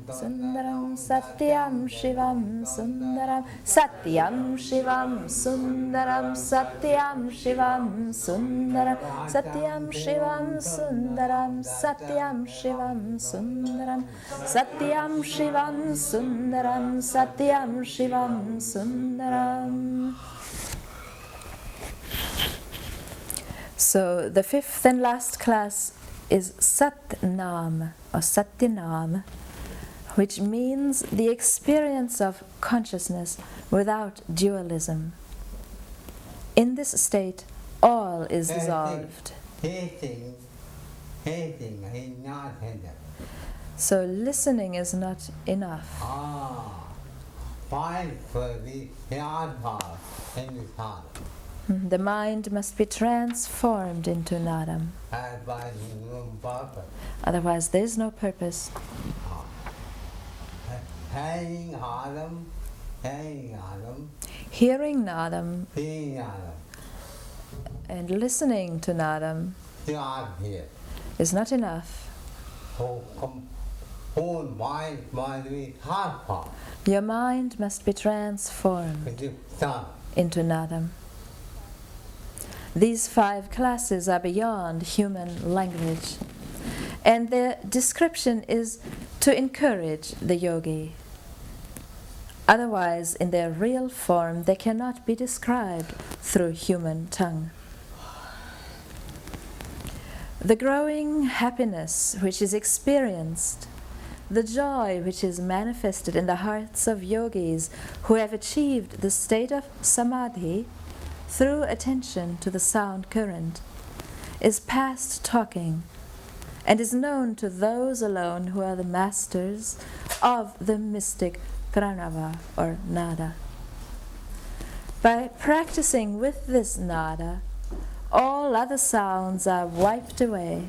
Speaker 4: Sundaram Satyam Shivam Sundaram Satyam Shivam Sundaram Satyam Shivam Sundaram Satyam Shivam Sundaram Satyam Shivam Sundaram Satyam Shivam Sundaram Satyam Shivam Sundaram. So the fifth and last class is Satnam or Satyanam, which means the experience of consciousness without dualism. In this state, all is dissolved.
Speaker 1: Hating is not enough.
Speaker 4: So listening is not enough.
Speaker 1: Find for the yardhouse in the heart.
Speaker 4: The mind must be transformed into nadam. Otherwise, there is no purpose. Hearing nadam and listening to nadam is not enough. Your mind must be transformed into nadam. These 5 classes are beyond human language, and their description is to encourage the yogi. Otherwise, in their real form, they cannot be described through human tongue. The growing happiness which is experienced, the joy which is manifested in the hearts of yogis who have achieved the state of samadhi through attention to the sound current, is past talking and is known to those alone who are the masters of the mystic pranava or nada. By practicing with this nada, all other sounds are wiped away.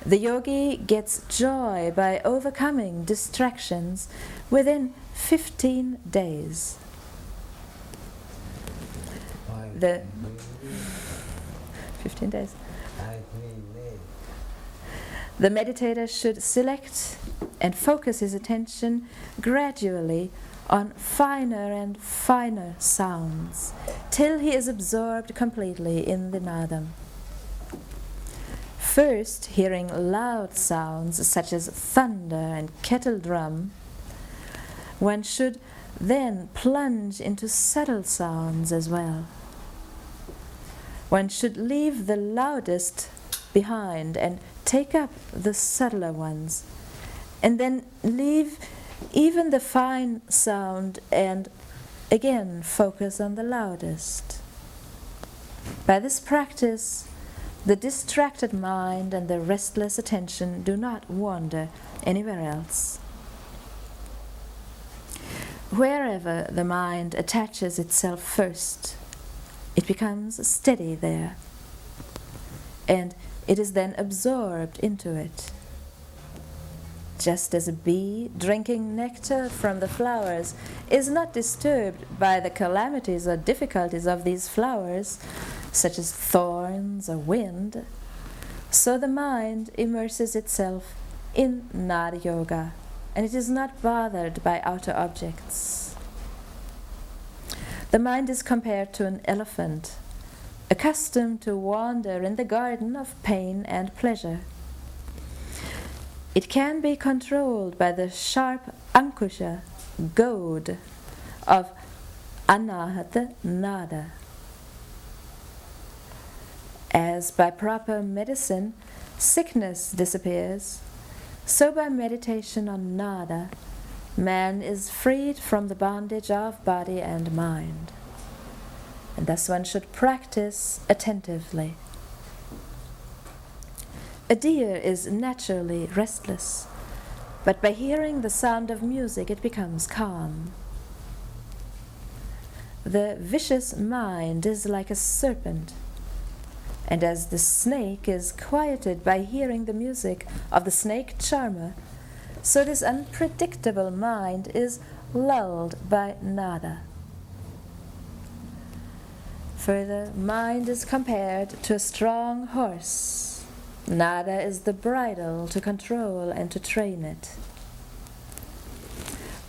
Speaker 4: The yogi gets joy by overcoming distractions within 15 days. 15 days. The meditator should select and focus his attention gradually on finer and finer sounds till he is absorbed completely in the nadam. First, hearing loud sounds such as thunder and kettle drum, one should then plunge into subtle sounds as well. One should leave the loudest behind and take up the subtler ones, and then leave even the fine sound and again focus on the loudest. By this practice, the distracted mind and the restless attention do not wander anywhere else. Wherever the mind attaches itself first, it becomes steady there, and it is then absorbed into it. Just as a bee drinking nectar from the flowers is not disturbed by the calamities or difficulties of these flowers, such as thorns or wind, so the mind immerses itself in Nada Yoga, and it is not bothered by outer objects. The mind is compared to an elephant, accustomed to wander in the garden of pain and pleasure. It can be controlled by the sharp ankusha, goad, of anahata nada. As by proper medicine sickness disappears, so by meditation on nada, man is freed from the bondage of body and mind. And thus one should practice attentively. A deer is naturally restless, but by hearing the sound of music it becomes calm. The vicious mind is like a serpent, and as the snake is quieted by hearing the music of the snake charmer, so this unpredictable mind is lulled by nada. Further, mind is compared to a strong horse. Nada is the bridle to control and to train it.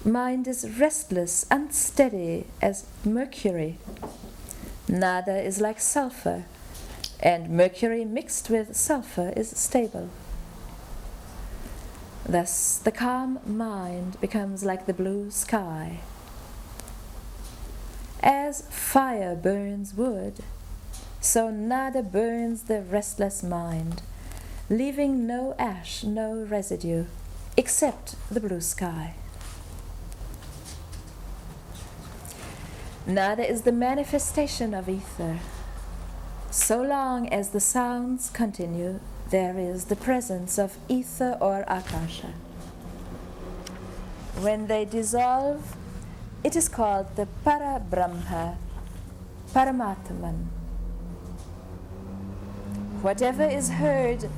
Speaker 4: Mind is restless, unsteady as mercury. Nada is like sulfur, and mercury mixed with sulfur is stable. Thus, the calm mind becomes like the blue sky. As fire burns wood, so nada burns the restless mind, leaving no ash, no residue, except the blue sky. Nada is the manifestation of ether. So long as the sounds continue, there is the presence of ether or akasha. When they dissolve, it is called the Parabrahma, Paramatman. Whatever is heard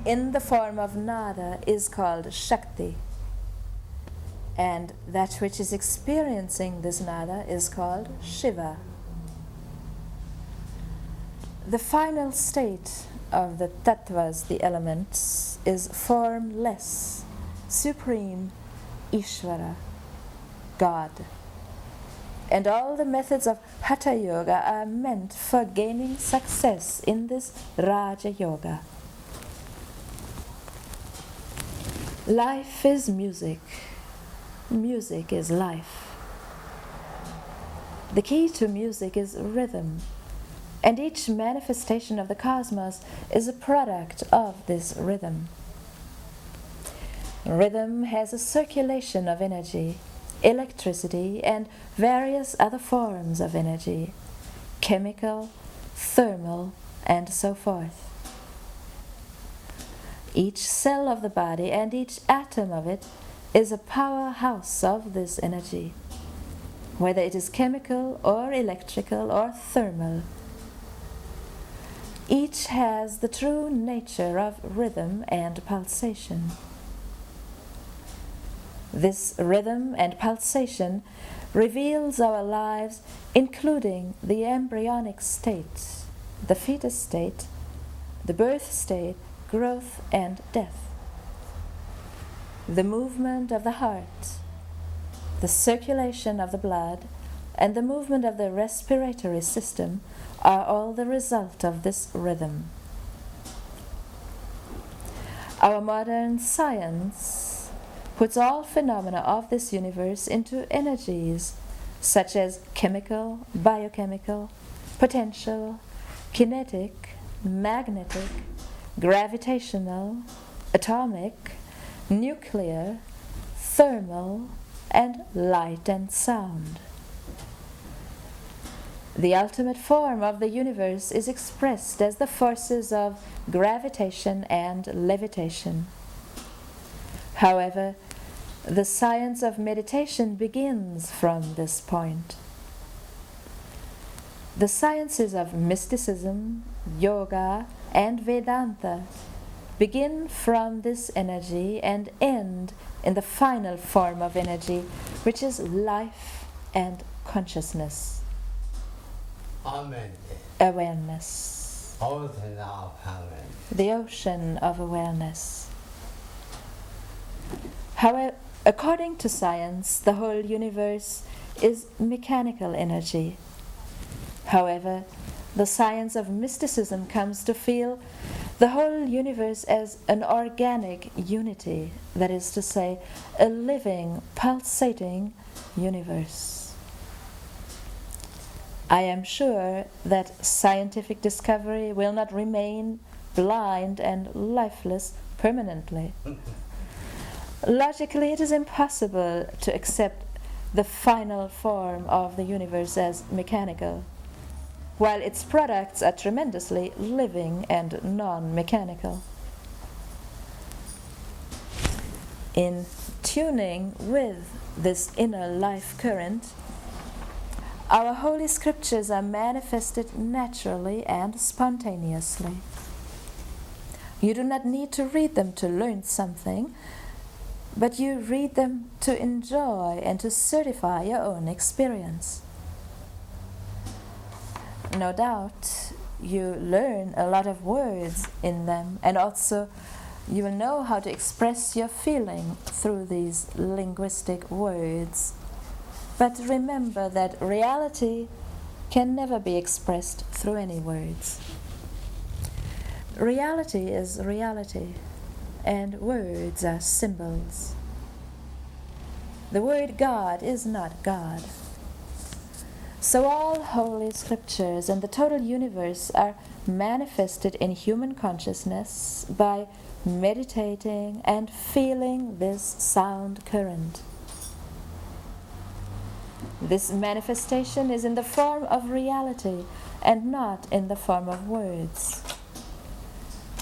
Speaker 4: in the form of nada is called Shakti, and that which is experiencing this nada is called Shiva. The final state of the tattvas, the elements, is formless, supreme Ishvara, God. And all the methods of Hatha Yoga are meant for gaining success in this Raja Yoga. Life is music. Music is life. The key to music is rhythm, and each manifestation of the cosmos is a product of this rhythm. Rhythm has a circulation of energy, electricity, and various other forms of energy, chemical, thermal, and so forth. Each cell of the body and each atom of it is a powerhouse of this energy, whether it is chemical or electrical or thermal. Each has the true nature of rhythm and pulsation. This rhythm and pulsation reveals our lives, including the embryonic state, the fetus state, the birth state, growth and death. The movement of the heart, the circulation of the blood, and the movement of the respiratory system are all the result of this rhythm. Our modern science puts all phenomena of this universe into energies such as chemical, biochemical, potential, kinetic, magnetic, gravitational, atomic, nuclear, thermal, and light and sound. The ultimate form of the universe is expressed as the forces of gravitation and levitation. However, the science of meditation begins from this point. The sciences of mysticism, yoga, and Vedanta begin from this energy and end in the final form of energy, which is life and consciousness.
Speaker 1: Amen.
Speaker 4: Awareness.
Speaker 1: Ocean of heaven.
Speaker 4: The ocean of awareness. However, according to science, the whole universe is mechanical energy. However, the science of mysticism comes to feel the whole universe as an organic unity, that is to say, a living, pulsating universe. I am sure that scientific discovery will not remain blind and lifeless permanently. Logically, it is impossible to accept the final form of the universe as mechanical. while its products are tremendously living and non-mechanical. In tuning with this inner life current, our holy scriptures are manifested naturally and spontaneously. You do not need to read them to learn something, but you read them to enjoy and to certify your own experience. No doubt, you learn a lot of words in them, and also you will know how to express your feeling through these linguistic words. But remember that reality can never be expressed through any words. Reality is reality, and words are symbols. The word God is not God. So all holy scriptures and the total universe are manifested in human consciousness by meditating and feeling this sound current. This manifestation is in the form of reality and not in the form of words.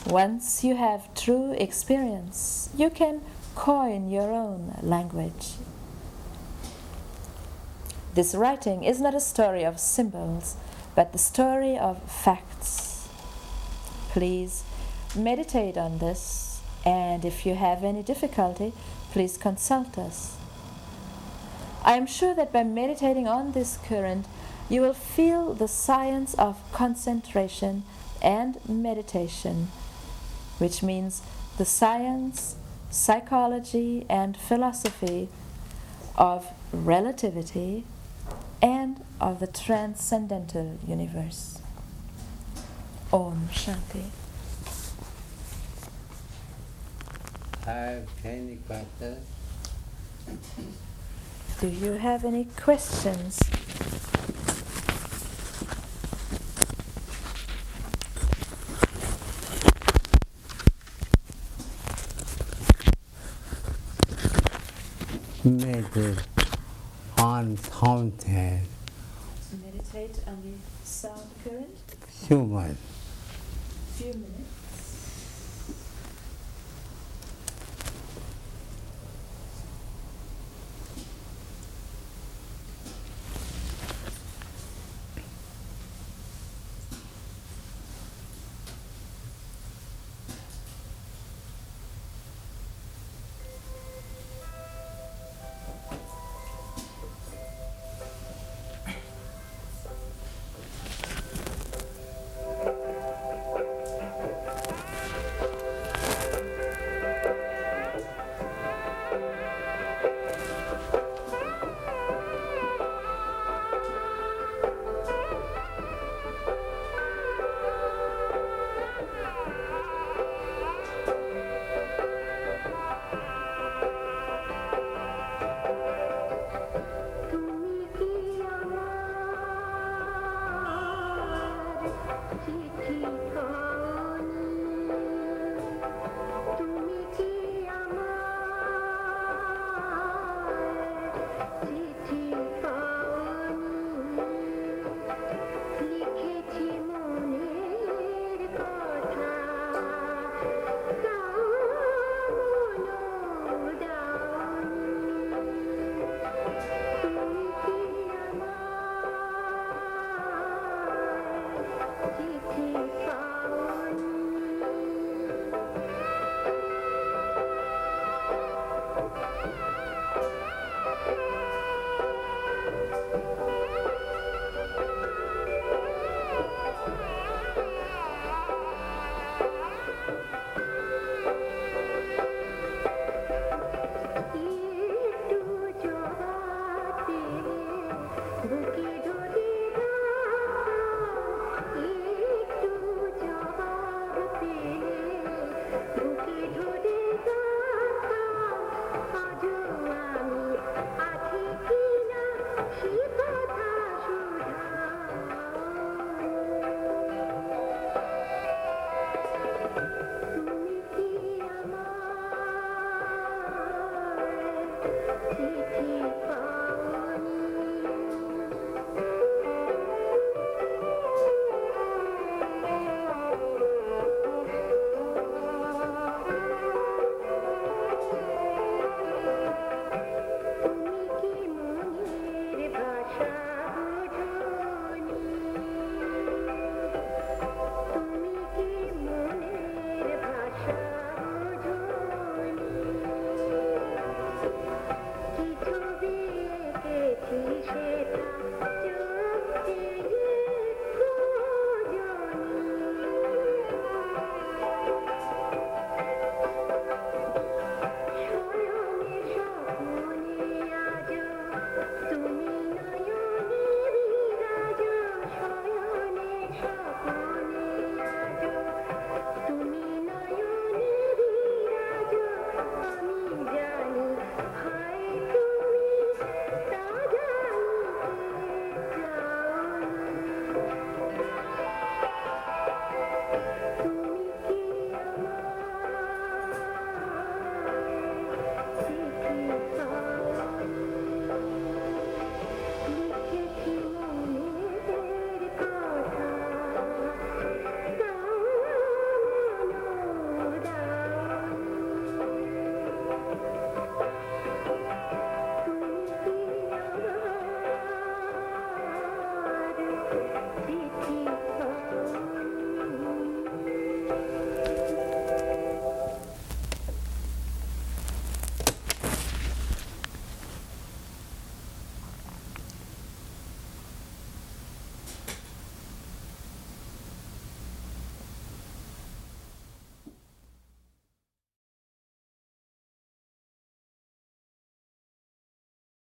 Speaker 4: Once you have true experience, you can coin your own language. This writing is not a story of symbols, but the story of facts. Please meditate on this, and if you have any difficulty, please consult us. I am sure that by meditating on this current, you will feel the science of concentration and meditation, which means the science, psychology, and philosophy of relativity and of the transcendental universe. Om Shanti.
Speaker 1: Have any questions?
Speaker 4: Do you have any questions?
Speaker 1: Meditate on fountain,
Speaker 4: Meditate on the sound current.
Speaker 1: human.
Speaker 4: Few minutes.